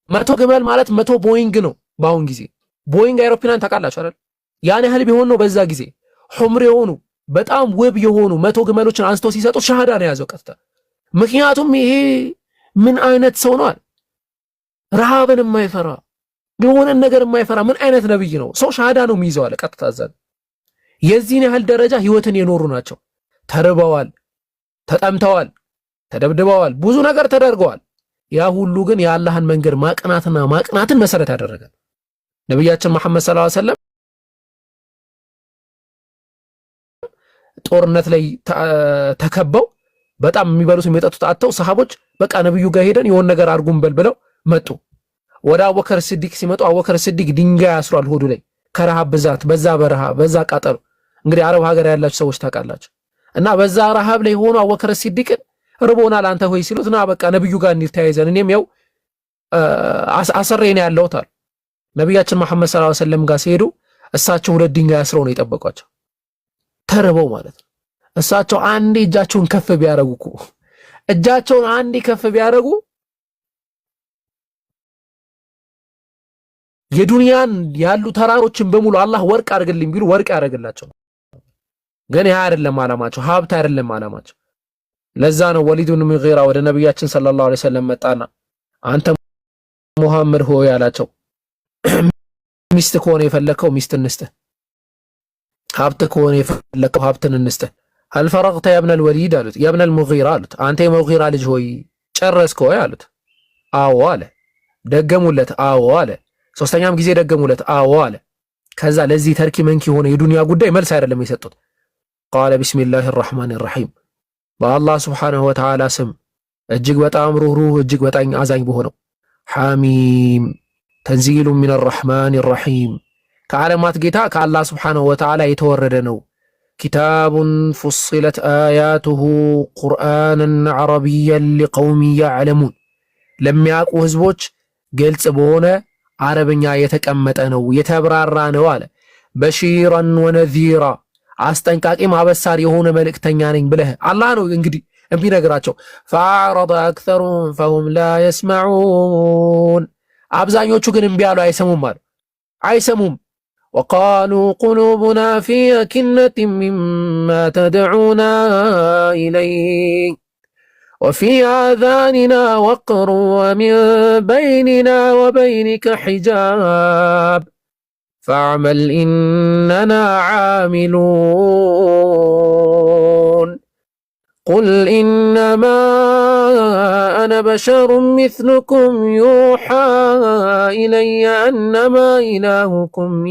100 ግመል ማለት 100 ቦይንግ ነው። በአሁን ጊዜ ቦይንግ አይሮፕላን ታውቃላችሁ አይደል? ያን ያህል ቢሆን ነው በዛ ጊዜ ሑምር የሆኑ በጣም ውብ የሆኑ 100 ግመሎችን አንስተው ሲሰጡት ሻሃዳ ነው ያዘው ቀጥታ። ምክንያቱም ይሄ ምን አይነት ሰው ነው? ረሃብን የማይፈራ የሆነ ነገር የማይፈራ ምን አይነት ነብይ ነው? ሰው ሻሃዳ ነው የሚይዘው አለ ቀጥታ እዛ። የዚህን ያህል ደረጃ ህይወትን የኖሩ ናቸው። ተርበዋል፣ ተጠምተዋል፣ ተደብድበዋል፣ ብዙ ነገር ተደርገዋል። ያ ሁሉ ግን የአላህን መንገድ ማቅናትን መሰረት ያደረገ ነብያችን መሐመድ ሰለላሁ ዐለይሂ ወሰለም ጦርነት ላይ ተከበው በጣም የሚበሉት የሚጠጡት አጥተው ሰሃቦች በቃ ነብዩ ጋር ሄደን የሆነ ነገር አርጉን በልብለው መጡ። ወደ አቡበከር ሲዲቅ ሲመጡ አቡበከር ሲዲቅ ድንጋይ ያስሯል ሆዱ ላይ ከረሃብ ብዛት በዛ በረሃ በዛ ቃጠሎ። እንግዲህ አረብ ሀገር ያላችሁ ሰዎች ታውቃላችሁ። እና በዛ ረሃብ ላይ ሆኖ አቡበከር ሲዲቅ ርቦናል አንተ ሆይ ሲሉት ና በቃ ነብዩ ጋር እንተያይዘን እኔም ያው አሰሬ ነው ያለሁት አሉ። ነብያችን መሐመድ ሰለላሁ ዐለይሂ ወሰለም ጋር ሲሄዱ እሳቸው 2 ድንጋይ አስረው ነው የጠበቋቸው ተርበው ማለት ነው። እሳቸው አንዴ እጃቸውን ከፍ ቢያረጉ እጃቸውን አንዴ ከፍ ቢያረጉ የዱንያን ያሉ ተራሮችን በሙሉ አላህ ወርቅ አድርግልኝ ቢሉ ወርቅ ያደርግላቸው። ግን ያ አይደለም አላማቸው፣ ሀብት አይደለም አላማቸው። ለዛ ነው ወሊድ ብን ሙጊራ ወደ ነብያችን ሰለላሁ ዐለይሂ ወሰለም መጣና አንተ ሙሐመድ ሆይ አላቸው፣ ሚስት ከሆነ የፈለከው ሚስት እንስጥህ፣ ሀብት ከሆነ የፈለከው ሀብትን እንስጥህ። هل فرغت يا ابن الوليد አሉት። يا ابن المغيرة አሉት። አንተ የሙጊራ ልጅ ሆይ ጨረስክ ሆይ አሉት። አዎ አለ። ደገሙለት። አዎ አለ። ሶስተኛም ጊዜ ደገሙለት። አዎ አለ። ከዛ ለዚህ ተርኪ መንኪ ሆነ የዱንያ ጉዳይ መልስ አይደለም የሰጡት። قال بسم الله الرحمن الرحيم በአላህ ስብሓንሁ ወተዓላ ስም እጅግ በጣም ሩህሩህ እጅግ በጣም አዛኝ በሆነው ሐሚም ተንዚሉ ሚን አርረሕማን ራሒም ከዓለማት ጌታ ከአላህ ስብሓንሁ ወተዓላ የተወረደ ነው። ኪታቡን ፉስለት አያቱሁ ቁርአንን ዓረቢያን ሊቀውሚ ያዕለሙን ለሚያውቁ ህዝቦች ግልጽ በሆነ አረብኛ የተቀመጠ ነው የተብራራ ነው አለ። በሺራን ወነዚራ አስጠንቃቂም አበሳሪ የሆነ መልእክተኛ ነኝ ብለህ አላህ ነው እንግዲህ እምቢነግራቸው። ፈአዕረض አክሰሩሁም ፈሁም ላ የስመዑን አብዛኞቹ ግን እምቢ አሉ አይሰሙም አሉ አይሰሙም። ወቃሉ ቁሉቡና ፊ አኪነቲን ሚማ ተድዑና ኢለይህ ወፊ አዛኒና ወቅሩ ወሚን በይኒና ወበይኒከ ሒጃብ فاعمل إننا عاملون قل إنما أنا بشر مثلكم يوحى إلي أنما إلهكم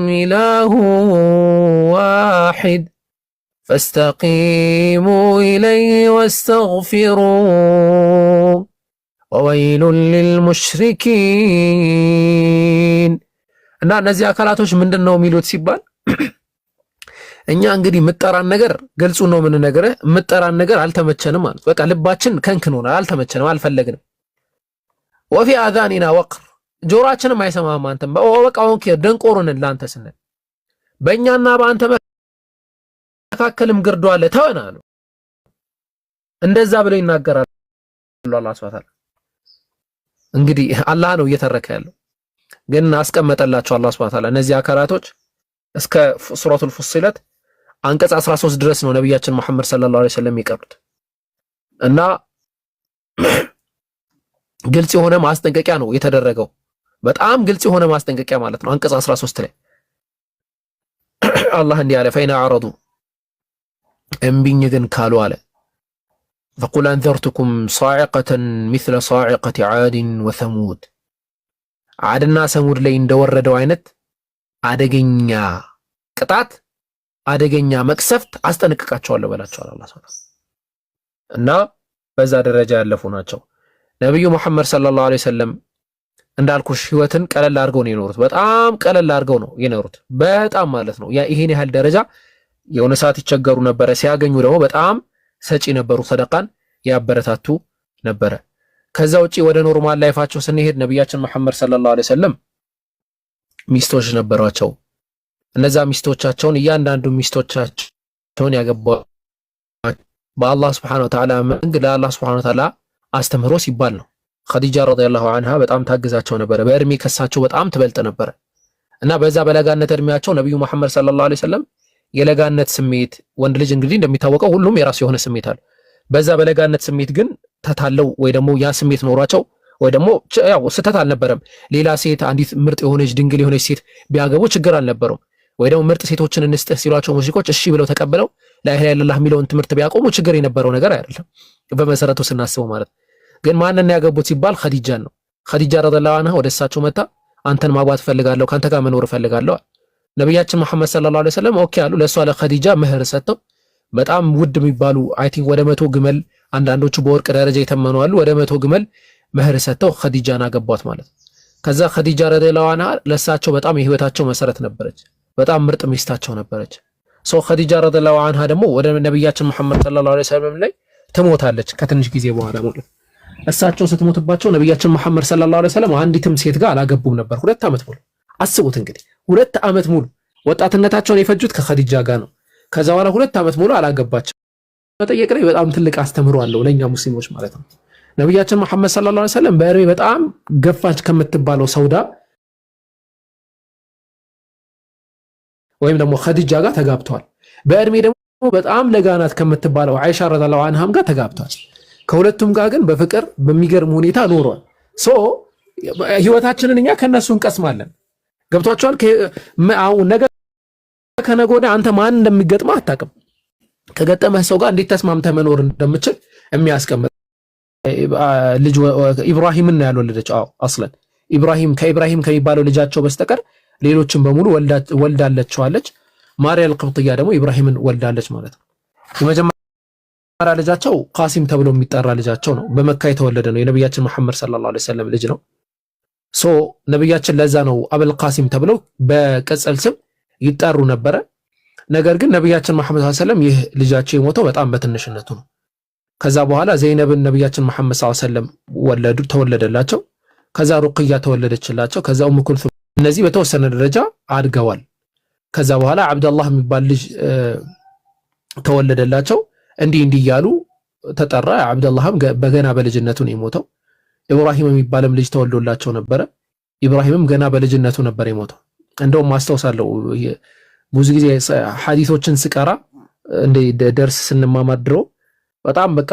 إله واحد فاستقيموا إليه واستغفروه وويل للمشركين እና እነዚህ አካላቶች ምንድነው የሚሉት ሲባል እኛ እንግዲህ ምጠራን ነገር ገልጹ ነው ምን ነገር ምጠራን ነገር አልተመቸንም ማለት በቃ ልባችን ከንክኖና አልተመቸንም አልፈለግንም ወፊ አዛኒና ወቅር ጆሮአችንም አይሰማም አንተም በቃ ኦኬ ደንቆሩን ላንተ ስንል በእኛና በአንተ መካከልም ግርዶ አለ ተወናሉ እንደዛ ብለው ይናገራሉ አላህ Subhanahu እንግዲህ አላህ ነው እየተረከ ያለው ግን አስቀመጠላቸው አላህ Subhanahu እነዚህ አካላቶች እስከ ሱረቱል ፉሲለት አንቀጽ 13 ድረስ ነው ነብያችን መሐመድ ሰለላሁ ዐለይሂ ወሰለም የቀሩት እና ግልጽ የሆነ ማስጠንቀቂያ ነው የተደረገው በጣም ግልጽ የሆነ ማስጠንቀቂያ ማለት ነው አንቀጽ 13 ላይ አላህ እንዲህ አለ ፈይና አረዱ እምቢኝ ግን ካሉ አለ فقل انذرتكم صاعقة مثل صاعقة عاد وثمود عادنا ثمود ላይ እንደወረደው አይነት አደገኛ ቅጣት አደገኛ መቅሰፍት አስጠነቅቃቸዋለሁ በላቸዋል አላህ Subhanahu እና በዛ ደረጃ ያለፉ ናቸው ነብዩ መሐመድ ሰለላሁ ዐለይሂ ወሰለም እንዳልኩሽ ህይወትን ቀለል አድርገው ነው የኖሩት በጣም ቀለል አድርገው ነው የኖሩት በጣም ማለት ነው ያ ይሄን ያህል ደረጃ የሆነ ሰዓት ይቸገሩ ነበር ሲያገኙ ደግሞ በጣም ሰጪ ነበሩ ሰደቃን ያበረታቱ ነበር ከዛ ውጪ ወደ ኖርማል ላይፋቸው ስንሄድ ነብያችን መሐመድ ሰለላሁ ዐለይሂ ወሰለም ሚስቶች ነበሯቸው እነዛ ሚስቶቻቸውን እያንዳንዱ ሚስቶቻቸውን ያገባው በአላህ Subhanahu Wa Ta'ala መንገድ ለአላህ Subhanahu Wa Ta'ala አስተምሮ ሲባል ነው ኸዲጃ ረዲየላሁ ዐንሃ በጣም ታግዛቸው ነበር በእድሜ ከሳቸው በጣም ትበልጥ ነበር እና በዛ በለጋነት እድሜያቸው ነብዩ መሐመድ ሰለላሁ ዐለይሂ ወሰለም የለጋነት ስሜት ወንድ ልጅ እንግዲህ እንደሚታወቀው ሁሉም የራሱ የሆነ ስሜት አለ በዛ በለጋነት ስሜት ግን ተታለው ወይ ደግሞ ያ ስሜት ኖሯቸው ወይ ደግሞ ያው ስተት አልነበረም ሌላ ሴት አንዲት ምርጥ የሆነች ድንግል የሆነች ሴት ቢያገቡ ችግር አልነበረም ወይ ደግሞ ምርጥ ሴቶችን እንስጥህ ሲሏቸው ሙሽሪኮች እሺ ብለው ተቀበለው ላኢላሃ ኢላላህ የሚለውን ትምህርት ቢያቆሙ ችግር የነበረው ነገር አይደለም በመሰረቱ ስናስበው ማለት ግን ማንንም ያገቡት ሲባል ኸዲጃን ነው ኸዲጃ ረዲየላሁ ዐንሃ ወደ እሳቸው መጣ አንተን ማግባት ፈልጋለሁ ካንተ ጋር መኖር ፈልጋለሁ ነብያችን መሐመድ ሰለላሁ ዐለይሂ ወሰለም ኦኬ አሉ ለሷ ለኸዲጃ መህር ሰጥተው በጣም ውድ የሚባሉ አይ ቲንክ ወደ 100 ግመል አንዳንዶቹ በወርቅ ደረጃ የተመኑ አሉ ወደ 100 ግመል መህር ሰጥተው ኸዲጃን አገቧት ማለት ከዛ ኸዲጃ ረዲየላሁ ዐንሃ ለሳቸው በጣም የህይወታቸው መሰረት ነበረች በጣም ምርጥ ሚስታቸው ነበረች ኸዲጃ ረዲየላሁ ዐንሃ ደግሞ ወደ ነብያችን መሐመድ ሰለላሁ ዐለይሂ ወሰለም ላይ ትሞታለች ከትንሽ ጊዜ በኋላ ማለት እሳቸው ስትሞትባቸው ነብያችን መሐመድ ሰለላሁ ዐለይሂ ወሰለም አንዲትም ሴት ጋር አላገቡም ነበር 2 ዓመት ሙሉ አስቡት እንግዲህ 2 ዓመት ሙሉ ወጣትነታቸውን የፈጁት ከኸዲጃ ጋር ነው ከዛ በኋላ 2 ዓመት ሙሉ አላገባቸው መጠየቅ ላይ በጣም ትልቅ አስተምሮ አለው ለኛ ሙስሊሞች ማለት ነው ነብያችን መሐመድ ሰለላሁ ዐለይሂ ወሰለም በእድሜ በጣም ገፋች ከምትባለው ሰውዳ ወይም ደግሞ ኸዲጃ ጋር ተጋብተዋል በእድሜ ደግሞ በጣም ለጋናት ከምትባለው አይሻ ረዲየላሁ ዐንሃም ጋር ተጋብተዋል ከሁለቱም ጋር ግን በፍቅር በሚገርም ሁኔታ ኖሯል ህይወታችንን እኛ ከነሱ እንቀስማለን ገብቷቸዋል አሁን ነገ ከነገ ወዲያ አንተ ማን እንደሚገጥማ አታውቅም ከገጠመህ ሰው ጋር እንዴት ተስማምተህ መኖር እንደምችል የሚያስቀምጥ ልጅ ኢብራሂምን ነው ያልወለደችው አስለን ከኢብራሂም ከሚባለው ልጃቸው በስተቀር ሌሎችን በሙሉ ወልዳለችዋለች ማርያም አልቅብጥያ ደግሞ ኢብራሂምን ወልዳለች ማለት ነው የመጀመሪያ ልጃቸው ቃሲም ተብሎ የሚጠራ ልጃቸው ነው በመካ የተወለደ ነው የነብያችን መሐመድ ሰለላሁ ዐለይሂ ወሰለም ልጅ ነው ነብያችን ለዛ ነው አበል ቃሲም ተብለው በቅጽል ስም ይጣሩ ነበረ ነገር ግን ነብያችን መሐመድ ሰለላሁ ዐለይሂ ወሰለም ይህ ልጃቸው የሞተው በጣም በትንሽነቱ ነው ከዛ በኋላ ዘይነብን ነብያችን መሐመድ ሰለላሁ ዐለይሂ ወሰለም ተወለደላቸው ከዛ ሩቅያ ተወለደችላቸው ከዛ ኡም ኩልሱም እነዚህ በተወሰነ ደረጃ አድገዋል ከዛ በኋላ አብዱላህ የሚባል ልጅ ተወለደላቸው እንዲህ ያሉ ተጠራ አብዱላህም በገና በልጅነቱ ነው የሞተው ኢብራሂም የሚባልም ልጅ ተወልዶላቸው ነበር ኢብራሂምም ገና በልጅነቱ ነበር የሞተው እንደውም ማስተውሳለሁ ብዙ ጊዜ ሐዲሶችን ስቀራ እንደ ደርስ ስንማማድረው በጣም በቃ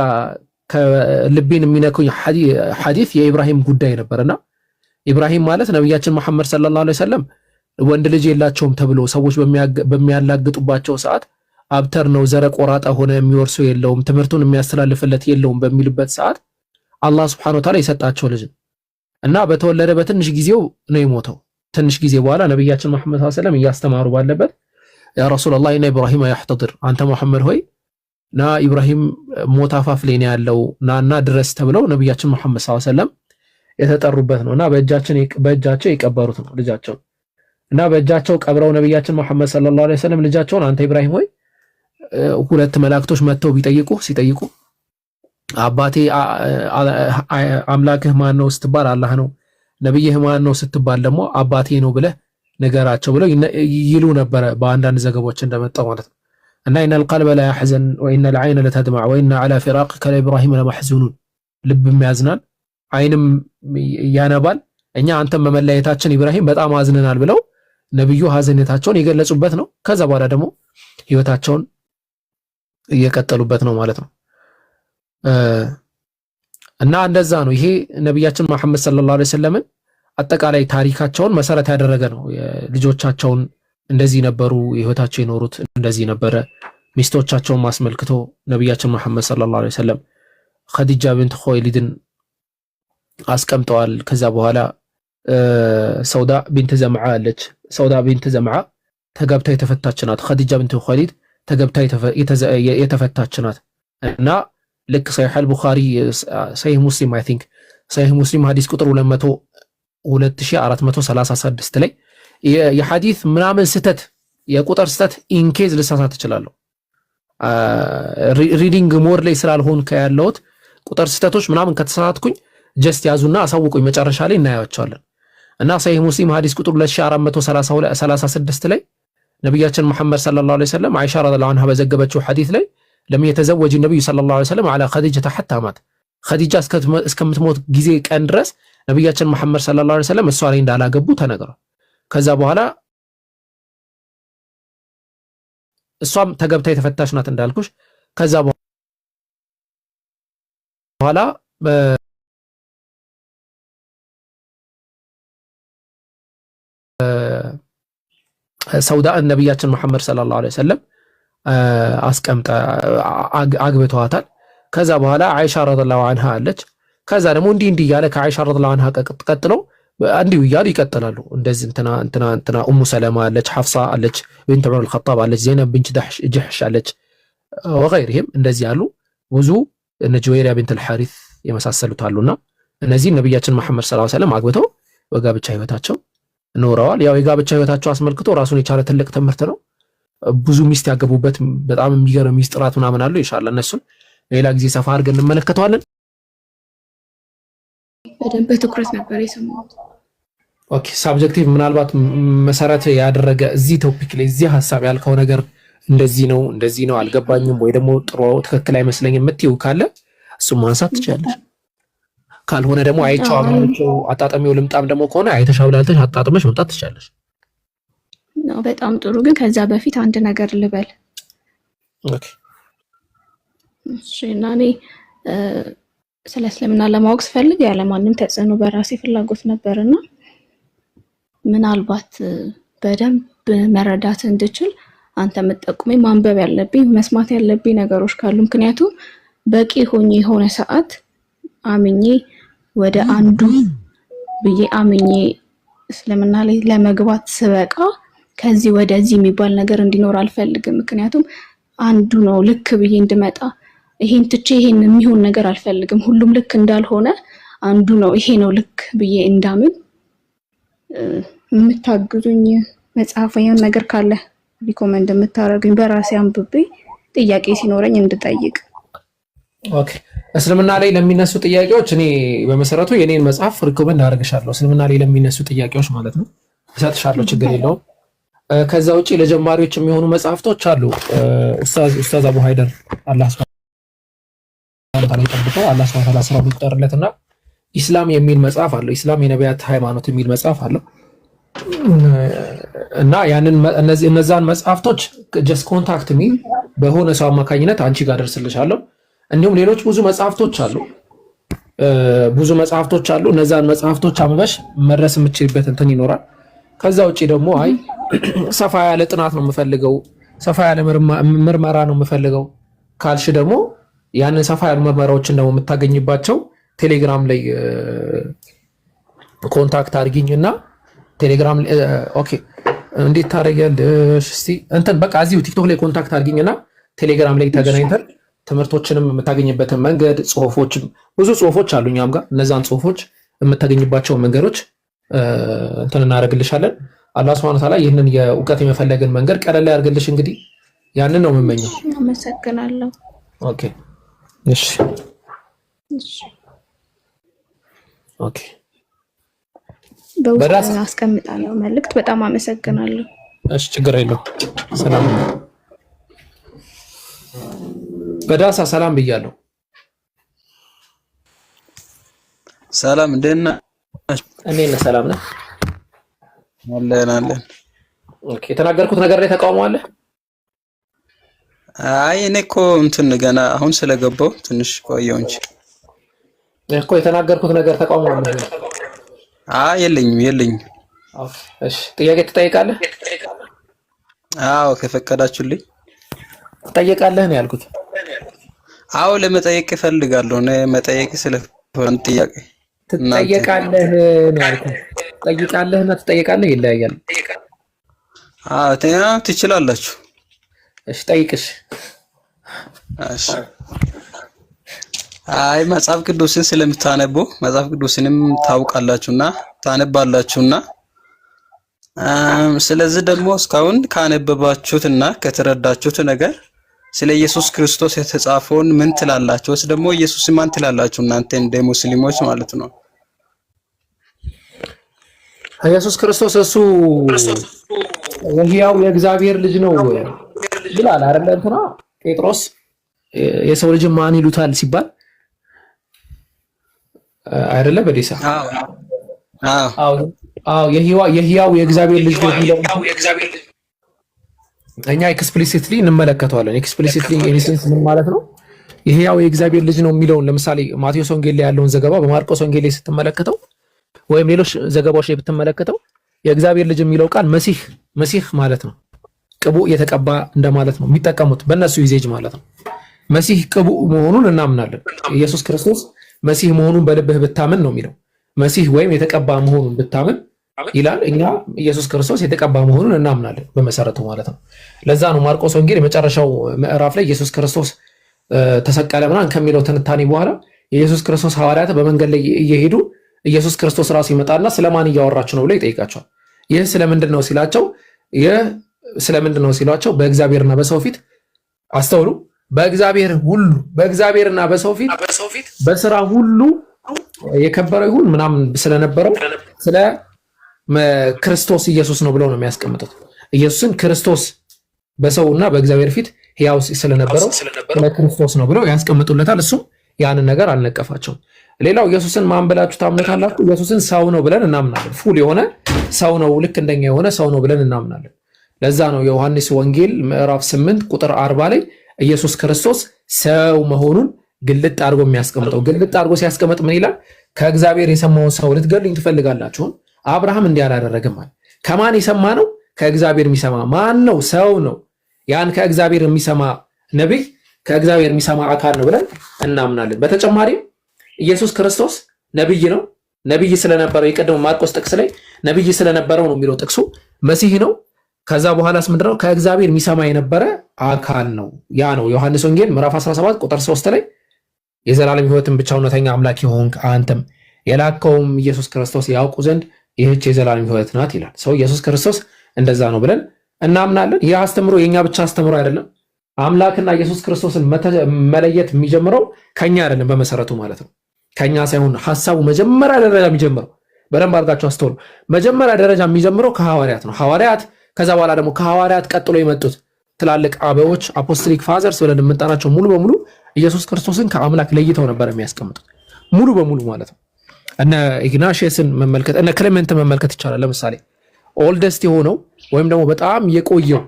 ከልቤን የሚነኩኝ ሐዲስ የኢብራሂም ጉዳይ ነበርና ኢብራሂም ማለት ነብያችን መሐመድ ሰለላሁ ዐለይሂ ወሰለም ወንድ ልጅ የላቸውም ተብሎ ሰዎች በሚያላግጡባቸው ሰዓት አብተር ነው ዘረ ቆራጣ ሆነ የሚወርሰው የለውም ትምህርቱን የሚያስተላልፍለት የለውም በሚልበት ሰዓት አላህ Subhanahu Wa Ta'ala የሰጣቸው ልጅ እና በተወለደ በትንሽ ጊዜው ነው የሞተው። ትንሽ ጊዜ በኋላ ነብያችን መሐመድ ሰለላሁ ዐለይሂ ወሰለም እያስተማሩ ባለበት ያ ረሱላህ ኢነ ኢብራሂም ያህተድር አንተ መሐመድ ሆይ ና ኢብራሂም ሞት አፋፍ ላይ ነው ያለው ናና ድረስ ተብለው ነብያችን መሐመድ ሰለላሁ ዐለይሂ ወሰለም የተጠሩበት ነውና በእጃቸው የቀበሩት ነው ልጃቸው እና በእጃቸው ቀብረው ነብያችን መሐመድ ሰለላሁ ዐለይሂ ወሰለም ልጃቸውን አንተ ኢብራሂም ሆይ ሁለት መላእክቶች መጥተው ሲጠይቁ አባቴ አምላክህ ማን ነው ስትባል አላህ ነው ነብይህ ማን ነው ስትባል ደግሞ አባቴ ነው ብለህ ነገራቸው ብለው ይሉ ነበር በአንዳንድ ዘገቦች እንደመጣው ማለት ነው። እና ኢነል ቀልበ ላ ያህዘን ወኢነል ዐይነ ለተድመዕ ወኢነ ዐላ ፊራቅከ ለኢብራሂም ለመሕዙኑን ልብም ያዝናል አይንም ያነባል እኛ አንተም በመለያየታችን ኢብራሂም በጣም አዝነናል ብለው ነብዩ ሐዘኔታቸውን የገለጹበት ነው። ከዛ በኋላ ደግሞ ህይወታቸውን እየቀጠሉበት ነው ማለት ነው። እና እንደዛ ነው። ይሄ ነብያችን መሐመድ ሰለላሁ ዐለይሂ ወሰለም አጠቃላይ ታሪካቸውን መሰረት ያደረገ ነው። ልጆቻቸውን እንደዚህ ነበሩ ህይወታቸው የኖሩት እንደዚህ ነበረ። ሚስቶቻቸውን ማስመልክቶ ነብያችን መሐመድ ሰለላሁ ዐለይሂ ወሰለም ኸዲጃ ቢንት ኹወይሊድን አስቀምጠዋል። ከዛ በኋላ ሰውዳ ቢንት ዘምዓ አለች። ሰውዳ ቢንት ዘምዓ ተገብታ የተፈታች ናት። ኸዲጃ ቢንት ኹወይሊድ ተገብታ የተፈታች ናት። እና ልክ ሰሒህ አልቡኻሪ ሰሒህ ሙስሊም አይ ቲንክ ሰሒህ ሙስሊም ሐዲስ ቁጥር 2436 ላይ የሐዲስ ምናምን ስተት የቁጥር ስተት ኢንኬዝ ልሳሳት እችላለሁ ሪዲንግ ሞር ላይ ስላልሆን ከያለውት ቁጥር ስተቶች ምናምን ከተሳሳትኩኝ ጀስት ያዙና አሳውቁኝ መጨረሻ ላይ እናያቸዋለን። እና ሰሒህ ሙስሊም ሐዲስ ቁጥር 2436 ላይ ነብያችን መሐመድ ሰለላሁ ዐለይሂ ወሰለም አይሻ ረዲየላሁ ዐንሃ በዘገበችው ሐዲስ ላይ ለም የተዘወጅ ነብዩ ሰለላሁ ዐለይሂ ወሰለም على خديجة حتى مات خديجة እስከምትሞት ጊዜ ቀን ድረስ ነብያችን መሐመድ ሰለላሁ ዐለይሂ ወሰለም እሷ ላይ እንዳላገቡ ተነግሯል። ከዛ በኋላ እሷም ተገብታ የተፈታች ናት እንዳልኩሽ። ከዛ በኋላ ሰውዳ ነብያችን መሐመድ ሰለላሁ ዐለይሂ ወሰለም አስቀምጣ አግብተዋታል። ከዛ በኋላ አይሻ ረዲየላሁ ዐንሃ አለች። ከዛ ደግሞ እንዲህ ያለ ከአይሻ ረዲየላሁ ዐንሃ ቀጥሎ እንዲሁ እያሉ ይቀጥላሉ። እንደዚህ እንትና ኡሙ ሰለማ አለች፣ ሐፍሳ አለች፣ ቢንት ዑመር አልኸጣብ አለች፣ ዘይነብ ቢንት ጀሕሽ አለች ወገይሪህም እንደዚህ ያሉ ብዙ እነ ጁወይሪያ ቢንት አልሐሪስ የመሳሰሉት አሉና እነዚህ ነብያችን መሐመድ ሰለላሁ ዐለይሂ ወሰለም አግብተው በጋብቻ ህይወታቸው ኖረዋል። ያው የጋብቻ ህይወታቸው አስመልክቶ ራሱን የቻለ ትልቅ ትምህርት ነው። ብዙ ሚስት ያገቡበት በጣም የሚገርም ሚስጥራት ምናምን አሉ። ኢንሻአላህ እነሱን ሌላ ጊዜ ሰፋ አድርገን እንመለከተዋለን። በደንብ በትኩረት ነበር የሰማሁት። ኦኬ ሳብጀክቲቭ ምናልባት መሰረት ያደረገ እዚህ ቶፒክ ላይ እዚህ ሐሳብ ያልከው ነገር እንደዚህ ነው አልገባኝም ወይ ደግሞ ጥሩ ትክክል አይመስለኝም የምትይው ካለ እሱን ማንሳት ትችላለሽ። ካልሆነ ደግሞ አይቻው አማራቸው አጣጣሚው ልምጣም ደግሞ ከሆነ አይተሻው ላልተሽ አጣጥመሽ መምጣት ትችላለሽ። ነው በጣም ጥሩ። ግን ከዛ በፊት አንድ ነገር ልበል። ኦኬ እሺ። እና እኔ ስለ እስልምና ለማወቅ ስፈልግ ያለ ማንም ተጽዕኖ በራሴ ፍላጎት ነበርና ምናልባት በደንብ መረዳት እንድችል አንተ የምትጠቁመኝ ማንበብ ያለብኝ መስማት ያለብኝ ነገሮች ካሉ ምክንያቱም በቂ ሆኜ የሆነ ሰዓት አምኜ ወደ አንዱ ብዬ አምኜ እስልምና ላይ ለመግባት ስበቃ ከዚህ ወደዚህ የሚባል ነገር እንዲኖር አልፈልግም። ምክንያቱም አንዱ ነው ልክ ብዬ እንድመጣ ይሄን ትቼ ይሄን የሚሆን ነገር አልፈልግም። ሁሉም ልክ እንዳልሆነ አንዱ ነው ይሄ ነው ልክ ብዬ እንዳምን የምታግዙኝ መጽሐፍ ወይም ነገር ካለ ሪኮመንድ የምታረጉኝ በራሴ አንብቤ ጥያቄ ሲኖረኝ እንድጠይቅ። ኦኬ እስልምና ላይ ለሚነሱ ጥያቄዎች እኔ በመሰረቱ የኔን መጽሐፍ ሪኮመንድ አደርግሻለሁ። እስልምና ላይ ለሚነሱ ጥያቄዎች ማለት ነው እሰጥሻለሁ፣ ችግር የለውም። ከዛ ውጪ ለጀማሪዎች የሚሆኑ መጽሐፍቶች አሉ። ኡስታዝ አቡ ሃይደር አላህ ሱብሃነሁ ወተዓላ ይጠብቀው፣ አላህ ሱብሃነሁ ወተዓላ ስራውን ይጠርለትና ኢስላም የሚል መጽሐፍ አለው። ኢስላም የነቢያት ሃይማኖት የሚል መጽሐፍ አለው እና ያንን እነዛን መጽሐፍቶች ጀስት ኮንታክት ሚ በሆነ ሰው አማካኝነት አንቺ ጋር ደርስልሻለሁ። እንዲሁም ሌሎች ብዙ መጽሐፍቶች አሉ። እነዛን መጽሐፍቶች አንበሽ መድረስ የምችልበት እንትን ይኖራል። ከዛ ውጪ ደግሞ አይ ሰፋ ያለ ጥናት ነው የምፈልገው፣ ሰፋ ያለ ምርመራ ነው የምፈልገው ካልሽ ደግሞ ያንን ሰፋ ያሉ ምርመራዎችን ደግሞ የምታገኝባቸው ቴሌግራም ላይ ኮንታክት አድርጊኝና ቴሌግራም ኦኬ እንዴት ታደርጊያለሽ? እስቲ እንትን በቃ እዚሁ ቲክቶክ ላይ ኮንታክት አድርጊኝና ቴሌግራም ላይ ተገናኝተን ትምህርቶችንም የምታገኝበትን መንገድ ጽሁፎችም ብዙ ጽሁፎች አሉ እኛም ጋር እነዛን ጽሁፎች የምታገኝባቸው መንገዶች እንትን እናደርግልሻለን። አላህ Subhanahu Wa Ta'ala ይህንን የእውቀት የመፈለግን መንገድ ቀለል ያድርግልሽ። እንግዲህ ያንን ነው የምመኘው። አመሰግናለሁ። ኦኬ እሺ ኦኬ በውስጥ አስቀምጣለሁ መልእክት። በጣም አመሰግናለሁ። እሺ ችግር የለውም። ሰላም በዳሳ ሰላም ብያለሁ። ሰላም እንደና እኔና ሰላም ነህ? አለን። ኦኬ የተናገርኩት ነገር ላይ ተቃውሞ አለ? አይ እኔ እኮ እንትን ገና አሁን ስለገባው ትንሽ ቆየው እንጂ እኮ የተናገርኩት ነገር ተቃውሞ አለ? አይ የለኝም። ኦኬ እሺ ጥያቄ ትጠይቃለህ? አዎ ከፈቀዳችሁልኝ ትጠይቃለህ ነው ያልኩት። አዎ ለመጠየቅ እፈልጋለሁ። እኔ መጠየቅ ስለሆነ ጥያቄ ትጠይቃለህ ነው ያልኩት። ትጠይቃለህና ትጠይቃለህ ይለያያል። አዎ ትችላላችሁ። እሺ ጠይቅሽ። እሺ አይ መጽሐፍ ቅዱስን ስለምታነቡ መጽሐፍ ቅዱስንም ታውቃላችሁና ታነባላችሁና ስለዚህ ደግሞ እስካሁን ካነበባችሁትና ከተረዳችሁት ነገር ስለ ኢየሱስ ክርስቶስ የተጻፈውን ምን ትላላችሁ? ወይስ ደግሞ ኢየሱስ ማን ትላላችሁ እናንተ እንደ ሙስሊሞች ማለት ነው? ኢየሱስ ክርስቶስ እሱ ወህያው የእግዚአብሔር ልጅ ነው ይላል አይደል? እንትና ጴጥሮስ የሰው ልጅ ማን ይሉታል ሲባል አይደለ? በዲሳ አዎ የህያው የእግዚአብሔር ልጅ ነው ይላል። እኛ ኤክስፕሊሲትሊ እንመለከተዋለን። ኤክስፕሊሲትሊ ኢንሴንስ ምን ማለት ነው? የህያው የእግዚአብሔር ልጅ ነው የሚለውን ለምሳሌ ማቴዎስ ወንጌል ላይ ያለውን ዘገባ በማርቆስ ወንጌል ላይ ስትመለከተው ወይም ሌሎች ዘገባዎች ላይ ብትመለከተው የእግዚአብሔር ልጅ የሚለው ቃል መሲህ ማለት ነው። ቅቡዕ የተቀባ እንደማለት ነው የሚጠቀሙት በእነሱ ዩዜጅ ማለት ነው። መሲህ ቅቡዕ መሆኑን እናምናለን። ኢየሱስ ክርስቶስ መሲህ መሆኑን በልብህ ብታምን ነው የሚለው። መሲህ ወይም የተቀባ መሆኑን ብታምን ይላል። እኛ ኢየሱስ ክርስቶስ የተቀባ መሆኑን እናምናለን በመሰረቱ ማለት ነው። ለዛ ነው ማርቆስ ወንጌል የመጨረሻው ምዕራፍ ላይ ኢየሱስ ክርስቶስ ተሰቀለ ምናምን ከሚለው ትንታኔ በኋላ የኢየሱስ ክርስቶስ ሐዋርያት በመንገድ ላይ እየሄዱ ኢየሱስ ክርስቶስ ራሱ ይመጣና ስለማን እያወራችሁ ነው ብሎ ይጠይቃቸዋል። ይህ ስለምንድን ነው ሲሏቸው በእግዚአብሔርና በሰው ፊት አስተውሉ፣ በእግዚአብሔርና በሰው ፊት በስራ ሁሉ የከበረ ይሁን ምናምን ስለነበረው ስለ ክርስቶስ ኢየሱስ ነው ብለው ነው የሚያስቀምጡት። ኢየሱስን ክርስቶስ በሰውና በእግዚአብሔር ፊት ሕያው ስለነበረው ስለ ክርስቶስ ነው ብለው ያስቀምጡለታል። እሱም ያንን ነገር አልነቀፋቸውም። ሌላው ኢየሱስን ማን ብላችሁ ታምኑታላችሁ? ኢየሱስን ሰው ነው ብለን እናምናለን። ፉል የሆነ ሰው ነው፣ ልክ እንደኛ የሆነ ሰው ነው ብለን እናምናለን። ለዛ ነው የዮሐንስ ወንጌል ምዕራፍ 8 ቁጥር 40 ላይ ኢየሱስ ክርስቶስ ሰው መሆኑን ግልጥ አድርጎ የሚያስቀምጠው። ግልጥ አድርጎ ሲያስቀምጥ ምን ይላል? ከእግዚአብሔር የሰማውን ሰው ልትገሉኝ ትፈልጋላችሁ? አብርሃም እንዲህ አላደረገም ማለት። ከማን የሰማ ነው? ከእግዚአብሔር የሚሰማ ማን ነው? ሰው ነው። ያን ከእግዚአብሔር የሚሰማ ነቢይ፣ ከእግዚአብሔር የሚሰማ አካል ነው ብለን እናምናለን። በተጨማሪም ኢየሱስ ክርስቶስ ነቢይ ነው። ነቢይ ስለነበረው የቀደመው ማርቆስ ጥቅስ ላይ ነቢይ ስለነበረው ነው የሚለው ጥቅሱ። መሲህ ነው። ከዛ በኋላስ ምንድነው? ከእግዚአብሔር የሚሰማ የነበረ አካል ነው። ያ ነው ዮሐንስ ወንጌል ምዕራፍ 17 ቁጥር 3 ላይ የዘላለም ሕይወትን ብቻ እውነተኛ አምላክ የሆንክ አንተም የላከውም ኢየሱስ ክርስቶስ ያውቁ ዘንድ ይህች የዘላለም ሕይወት ናት ይላል። ሰው ኢየሱስ ክርስቶስ እንደዛ ነው ብለን እናምናለን። ይህ አስተምሮ የኛ ብቻ አስተምሮ አይደለም። አምላክና ኢየሱስ ክርስቶስን መለየት የሚጀምረው ከኛ አይደለም፣ በመሰረቱ ማለት ነው። ከኛ ሳይሆን ሐሳቡ መጀመሪያ ደረጃ የሚጀምረው በደንብ አድርጋችሁ አስተውሉ። መጀመሪያ ደረጃ የሚጀምረው ከሐዋርያት ነው። ሐዋርያት ከዛ በኋላ ደግሞ ከሐዋርያት ቀጥሎ የመጡት ትላልቅ አበዎች አፖስቶሊክ ፋዘርስ ብለን የምንጠራቸው ሙሉ በሙሉ ኢየሱስ ክርስቶስን ከአምላክ ለይተው ነበር የሚያስቀምጡት ሙሉ በሙሉ ማለት ነው። እነ ኢግናሽየስን መመልከት እነ ክሌመንትን መመልከት ይቻላል። ለምሳሌ ኦልደስት የሆነው ወይም ደግሞ በጣም የቆየው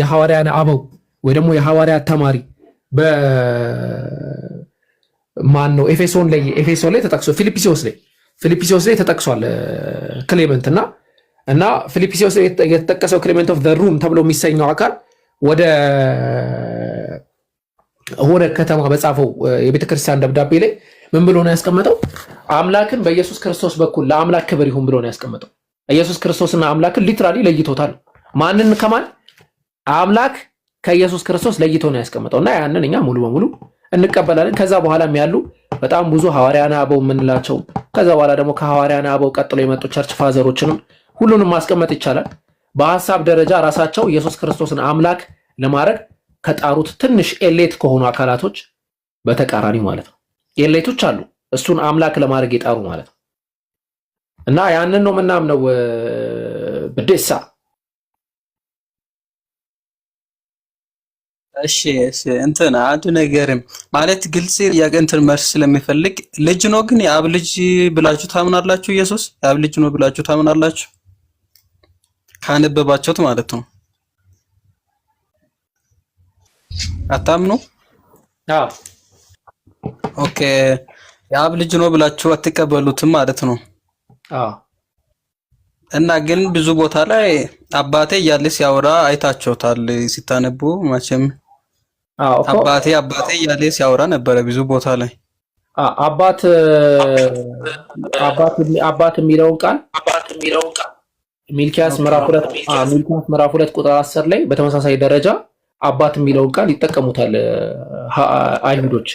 የሐዋርያን አበው ወይ ደግሞ የሐዋርያት ተማሪ በማን ነው ኤፌሶን ላይ ተጠቅሶ ፊልጵስዩስ ላይ ተጠቅሷል ክሌመንት እና ፊልጵስዩስ ላይ የተጠቀሰው ክሌመንት ኦፍ ዘ ሩም ተብሎ የሚሰኘው አካል ወደ ሆነ ከተማ በጻፈው የቤተክርስቲያን ደብዳቤ ላይ ምን ብሎ ነው ያስቀመጠው? አምላክን በኢየሱስ ክርስቶስ በኩል ለአምላክ ክብር ይሁን ብሎ ነው ያስቀመጠው። ኢየሱስ ክርስቶስና አምላክን ሊትራሊ ለይቶታል። ማንን ከማን? አምላክ ከኢየሱስ ክርስቶስ ለይቶ ነው ያስቀመጠው እና ያንን እኛ ሙሉ በሙሉ እንቀበላለን። ከዛ በኋላም ያሉ በጣም ብዙ ሐዋርያና አበው የምንላቸው ከዛ በኋላ ደግሞ ከሐዋርያና አበው ቀጥሎ የመጡ ቸርች ፋዘሮችንም ሁሉንም ማስቀመጥ ይቻላል። በሐሳብ ደረጃ ራሳቸው ኢየሱስ ክርስቶስን አምላክ ለማድረግ ከጣሩት ትንሽ ኤሌት ከሆኑ አካላቶች በተቃራኒ ማለት ነው። ኤሌቶች አሉ እሱን አምላክ ለማድረግ የጣሩ ማለት ነው እና ያንን ነው ምናምነው በደሳ። እሺ እንትን አንድ ነገርም ማለት ግልጽ ያገንትን መልስ ስለሚፈልግ ልጅ ነው ግን የአብ ልጅ ብላችሁ ታምናላችሁ? ኢየሱስ የአብ ልጅ ነው ብላችሁ ታምናላችሁ? ካነበባችሁት ማለት ነው። አታምኑ? አዎ ኦኬ። የአብ ልጅ ነው ብላችሁ አትቀበሉትም ማለት ነው። አዎ እና ግን ብዙ ቦታ ላይ አባቴ እያለ ሲያወራ አይታችሁታል ሲታነቡ መቼም። አባቴ እያለ ሲያወራ ነበረ ብዙ ቦታ ላይ። አባት የሚለውን ቃል ሚልኪያስ ምዕራፍ 2 ቁጥር 10 ላይ በተመሳሳይ ደረጃ አባት የሚለውን ቃል ይጠቀሙታል አይሁዶች።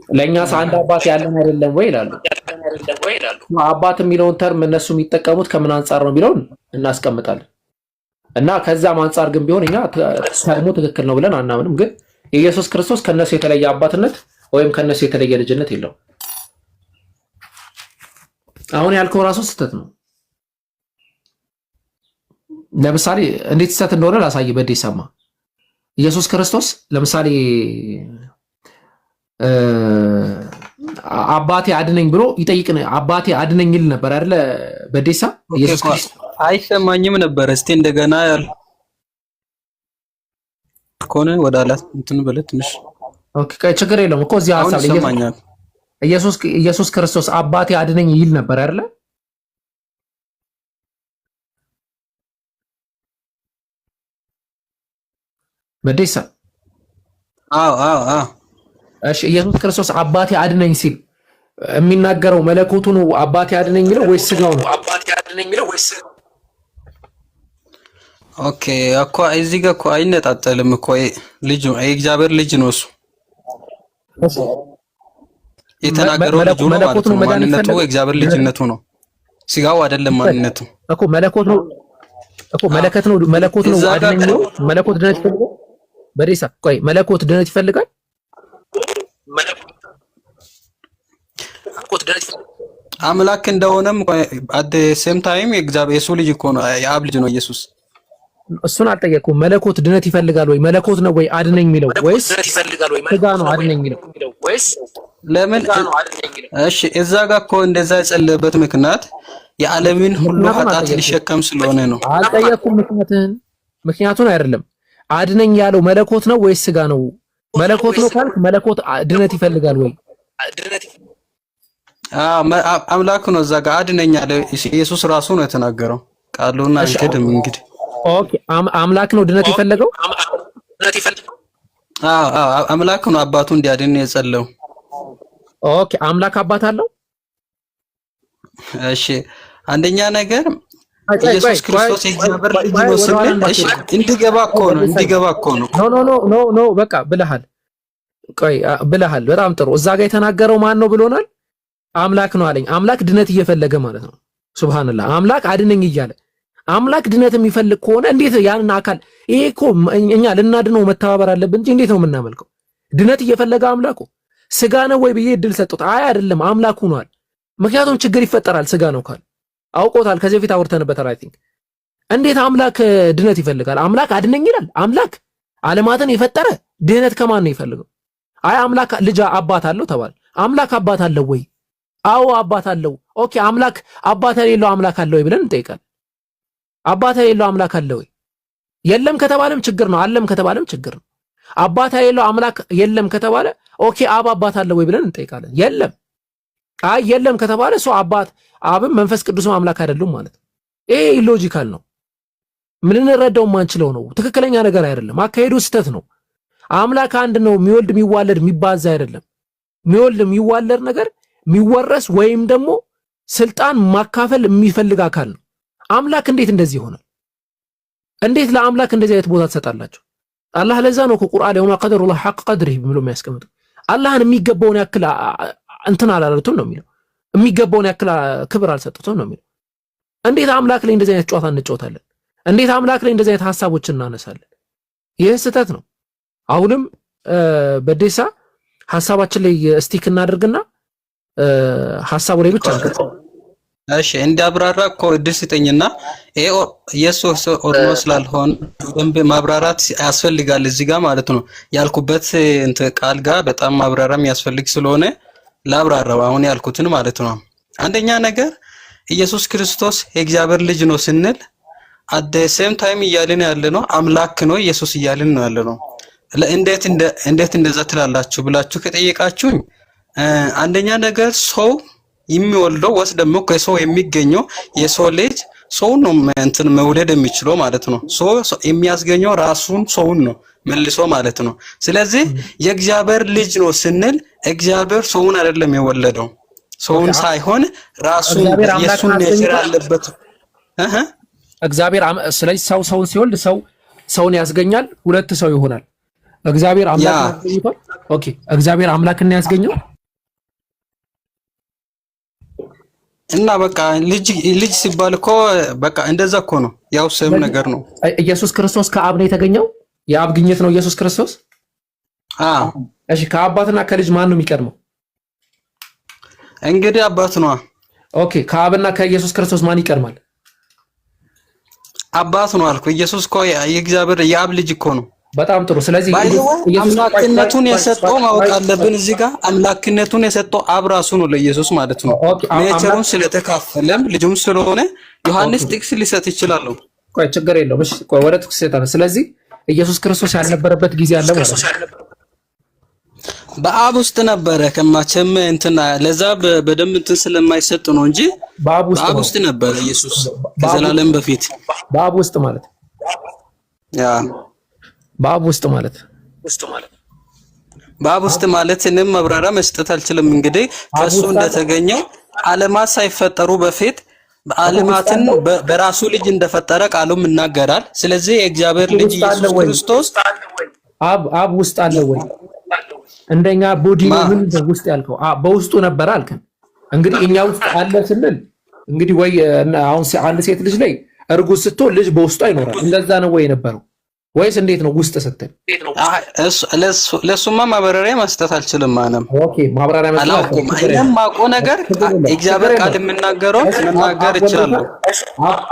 ለእኛስ አንድ አባት ያለን አይደለም ወይ ይላሉ። አባት የሚለውን ተርም እነሱ የሚጠቀሙት ከምን አንጻር ነው የሚለውን እናስቀምጣለን እና ከዛም አንጻር ግን ቢሆን እኛ ተርሙ ትክክል ነው ብለን አናምንም። ግን የኢየሱስ ክርስቶስ ከነሱ የተለየ አባትነት ወይም ከነሱ የተለየ ልጅነት የለውም። አሁን ያልከው ራሱ ስህተት ነው። ለምሳሌ እንዴት ስህተት እንደሆነ ላሳይ። በዴሳማ ኢየሱስ ክርስቶስ ለምሳሌ አባቴ አድነኝ ብሎ ይጠይቅ አባቴ አድነኝ ይል ነበር አይደለ? በዴሳ ኢየሱስ ክርስቶስ አይሰማኝም ነበር። እስቲ እንደገና ኮነ ወዳላት እንትን በለት ትንሽ ኦኬ፣ ችግር የለውም እኮ እዚህ ሐሳብ ኢየሱስ ክርስቶስ አባቴ አድነኝ ይል ነበር አይደለ? በዴሳ አዎ እሺ፣ ኢየሱስ ክርስቶስ አባቴ አድነኝ ሲል የሚናገረው መለኮቱ ነው አባቴ አድነኝ የሚለው ወይስ ስጋው ነው? ኦኬ እኮ እዚህ ጋር እኮ አይነጣጠልም እኮ ልጅ ነው የእግዚአብሔር ልጅ ነው እሱ የተናገረው ልጁ ነው ማለት ነው። ማንነቱ የእግዚአብሔር ልጅነቱ ነው፣ ስጋው አይደለም ማንነቱ እኮ መለኮት ነው አድነኝ ነው። መለኮት ድነት ይፈልጋል። በዴሳ ቆይ መለኮት ድነት ይፈልጋል። አምላክ እንደሆነም አት ሴም ታይም የእግዚአብሔር የሱ ልጅ እኮ ነው፣ የአብ ልጅ ነው ኢየሱስ። እሱን አልጠየቅኩም። መለኮት ድነት ይፈልጋል ወይ? መለኮት ነው ወይ አድነኝ የሚለው ወይስ ስጋ ነው አድነኝ የሚለው? ለምን? እሺ እዛ ጋር እኮ እንደዛ የጸለየበት ምክንያት የዓለምን ሁሉ ኃጢአት ሊሸከም ስለሆነ ነው። አልጠየቅኩም ምክንያቱን አይደለም። አድነኝ ያለው መለኮት ነው ወይስ ስጋ ነው? መለኮት ነው ካልክ መለኮት ድነት ይፈልጋል ወይ? አምላክ ነው እዛ ጋር አድነኝ አለ ኢየሱስ ራሱ ነው የተናገረው ቃሉና እንግዲህ ኦኬ አምላክ ነው ድነት የፈለገው? አምላክ ነው አባቱ እንዲያድን የጸለው። ኦኬ አምላክ አባት አለው? እሺ አንደኛ ነገር ኢየሱስ ክርስቶስ የእግዚአብሔር ልጅ ነው ስንል እሺ እንዲገባ እኮ ነው። ኖ በቃ ብለሃል። ቆይ ብለሃል። በጣም ጥሩ። እዛ ጋር የተናገረው ማን ነው ብሎናል? አምላክ ነው አለኝ። አምላክ ድነት እየፈለገ ማለት ነው። ሱብሃንአላህ። አምላክ አድነኝ እያለ አምላክ ድነት የሚፈልግ ከሆነ እንዴት ያንን አካል ይሄ እኮ እኛ ልናድነው መተባበር አለብን እንጂ እንዴት ነው የምናመልከው? ድነት እየፈለገ አምላኩ ስጋ ነው ወይ ብዬ እድል ሰጡት። አይ አይደለም አምላክ ሆኗል። ምክንያቱም ችግር ይፈጠራል ስጋ ነው ካል አውቆታል። ከዚህ በፊት አውርተንበታል። አይ ቲንክ እንዴት አምላክ ድነት ይፈልጋል? አምላክ አድነኝ ይላል። አምላክ ዓለማትን የፈጠረ ድህነት ከማን ነው ይፈልገው? አይ አምላክ ልጅ አባት አለው ተባለ። አምላክ አባት አለው ወይ? አዎ አባት አለው። ኦኬ አምላክ አባት የሌለው አምላክ አለው ወይ ብለን እንጠይቃለን። አባት የሌለው አምላክ አለው ወይ? የለም ከተባለም ችግር ነው፣ አለም ከተባለም ችግር ነው። አባት የሌለው አምላክ የለም ከተባለ ኦኬ አብ አባት አለ ወይ ብለን እንጠይቃለን። የለም አይ የለም ከተባለ ሰው አባት አብም መንፈስ ቅዱስም አምላክ አይደሉም ማለት ነው። ይሄ ኢሎጂካል ነው። ምን እንረዳው ማንችለው ነው። ትክክለኛ ነገር አይደለም። አካሄዱ ስህተት ነው። አምላክ አንድ ነው። የሚወልድ የሚዋለድ የሚባዛ አይደለም። የሚወልድ የሚዋለድ ነገር የሚወረስ ወይም ደግሞ ስልጣን ማካፈል የሚፈልግ አካል ነው። አምላክ እንዴት እንደዚህ ይሆናል? እንዴት ለአምላክ እንደዚህ አይነት ቦታ ትሰጣላችሁ? አላህ ለዛ ነው ቁርአን የሆነ ቀደሩላህ ሐቅ ቀድሪህ ብሎ የሚያስቀምጠው። አላህን የሚገባውን ያክል እንትን አላሉትም ነው የሚለው። የሚገባውን ያክል ክብር አልሰጡትም ነው የሚለው። እንዴት አምላክ ላይ እንደዚህ አይነት ጨዋታ እንጫወታለን? እንዴት አምላክ ላይ እንደዚህ አይነት ሐሳቦችን እናነሳለን? ይህ ስህተት ነው። አሁንም በዴሳ ሐሳባችን ላይ ስቲክ እናድርግና ሐሳቡ ላይ ብቻ እንቀጥል። እሺ እንዲያብራራ እኮ እድል ስጠኝና ኢየሱስ ኦርቶዶክስ ስላልሆነ ደንብ ማብራራት ያስፈልጋል እዚህ ጋር ማለት ነው። ያልኩበት ቃል ጋር በጣም ማብራራም ያስፈልግ ስለሆነ ላብራራው አሁን ያልኩትን ማለት ነው። አንደኛ ነገር ኢየሱስ ክርስቶስ የእግዚአብሔር ልጅ ነው ስንል at the same time እያልን ያለ ነው አምላክ ነው ኢየሱስ እያልን ነው ያለ ነው። እንዴት እንደዛ ትላላችሁ ብላችሁ ከጠየቃችሁኝ አንደኛ ነገር ሰው የሚወልደው ወስ ደግሞ ከሰው የሚገኘው የሰው ልጅ ሰው ነው እንትን መውለድ የሚችለው ማለት ነው። ሰው የሚያስገኘው ራሱን ሰውን ነው መልሶ ማለት ነው። ስለዚህ የእግዚአብሔር ልጅ ነው ስንል እግዚአብሔር ሰውን አይደለም የወለደው ሰውን ሳይሆን ራሱን የሱን ኔቸር አለበት እግዚአብሔር። ስለዚህ ሰውን ሲወልድ ሰውን ያስገኛል፣ ሁለት ሰው ይሆናል። እግዚአብሔር አምላክ ያስገኛል። ኦኬ እግዚአብሔር አምላክን ያስገኘው እና በቃ ልጅ ሲባል እኮ በቃ እንደዛ እኮ ነው። ያው ስም ነገር ነው። ኢየሱስ ክርስቶስ ከአብ ነው የተገኘው። የአብ ግኝት ነው ኢየሱስ ክርስቶስ። እሺ ከአባትና ከልጅ ማን ነው የሚቀድመው? እንግዲህ አባት ነው። ኦኬ ከአብና ከኢየሱስ ክርስቶስ ማን ይቀድማል? አባት ነው አልኩ። ኢየሱስ እኮ የእግዚአብሔር የአብ ልጅ እኮ ነው። በጣም ጥሩ። ስለዚህ አምላክነቱን የሰጠው ማወቅ አለብን። እዚህ ጋር አምላክነቱን የሰጠው አብ ራሱ ነው ለኢየሱስ ማለት ነው። ኔቸሩን ስለተካፈለም ልጁም ስለሆነ ዮሐንስ ጥቅስ ሊሰጥ ይችላል። ቆይ ችግር የለውም። እሺ ቆይ ወደ ጥቅስ ሰጣነ። ስለዚህ ኢየሱስ ክርስቶስ ያልነበረበት ጊዜ አለ ማለት ነው። በአብ ውስጥ ነበረ ከማቸም እንትና ለዛ በደንብ እንትን ስለማይሰጥ ነው እንጂ በአብ ውስጥ ነበረ ኢየሱስ ከዘላለም በፊት በአብ ውስጥ ማለት ያ በአብ ውስጥ ማለት በአብ ውስጥ ማለት እኔም ማብራሪያ መስጠት አልችልም። እንግዲህ ከሱ እንደተገኘው ዓለማት ሳይፈጠሩ በፊት ዓለማትን በራሱ ልጅ እንደፈጠረ ቃሉም ይናገራል። ስለዚህ የእግዚአብሔር ልጅ ኢየሱስ ክርስቶስ አብ ውስጥ አለ ወይ? እንደኛ ቦዲ ነው ምን ውስጥ ያልከው በውስጡ ነበር አልከን። እንግዲህ እኛ ውስጥ አለ ስንል እንግዲህ ወይ አሁን አንድ ሴት ልጅ ላይ እርጉዝ ስትሆን ልጅ በውስጡ አይኖርም። እንደዛ ነው ወይ የነበረው ወይስ እንዴት ነው? ውስጥ ስትል ለሱማ ማብራሪያ መስጠት አልችልም ማለት ኦኬ ማብራሪያ መስጠት አላውቅም። እኔም ማውቀው ነገር እግዚአብሔር ቃል የምናገረው መናገር እችላለሁ።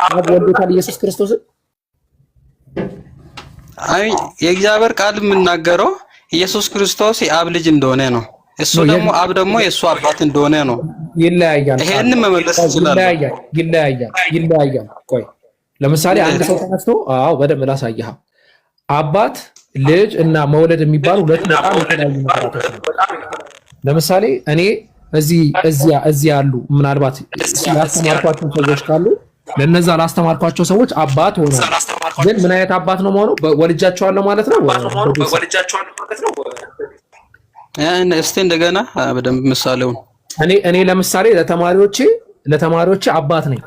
አብ ወልዶታል ኢየሱስ ክርስቶስ። አይ የእግዚአብሔር ቃል የምናገረው ኢየሱስ ክርስቶስ የአብ ልጅ እንደሆነ ነው። እሱ ደግሞ አብ ደግሞ የሱ አባት እንደሆነ ነው። ይለያያል። ይሄንን መመለስ ይችላል። ይለያያል። ቆይ ለምሳሌ አንድ ሰው ተነስቶ በደንብ ላሳየህ። አባት ልጅ እና መውለድ የሚባሉ ሁለት በጣም የተለያዩ ነገሮች ናቸው። ለምሳሌ እኔ እዚህ ያሉ ምናልባት ያስተማርኳቸው ሰዎች ካሉ ለነዛ ላስተማርኳቸው ሰዎች አባት ሆኗል። ግን ምን አይነት አባት ነው ማለት ነው? ወልጃቸዋለሁ ማለት ነው። እስቲ እንደገና በደንብ ምሳሌውን እኔ ለምሳሌ ለተማሪዎቼ አባት ነኝ።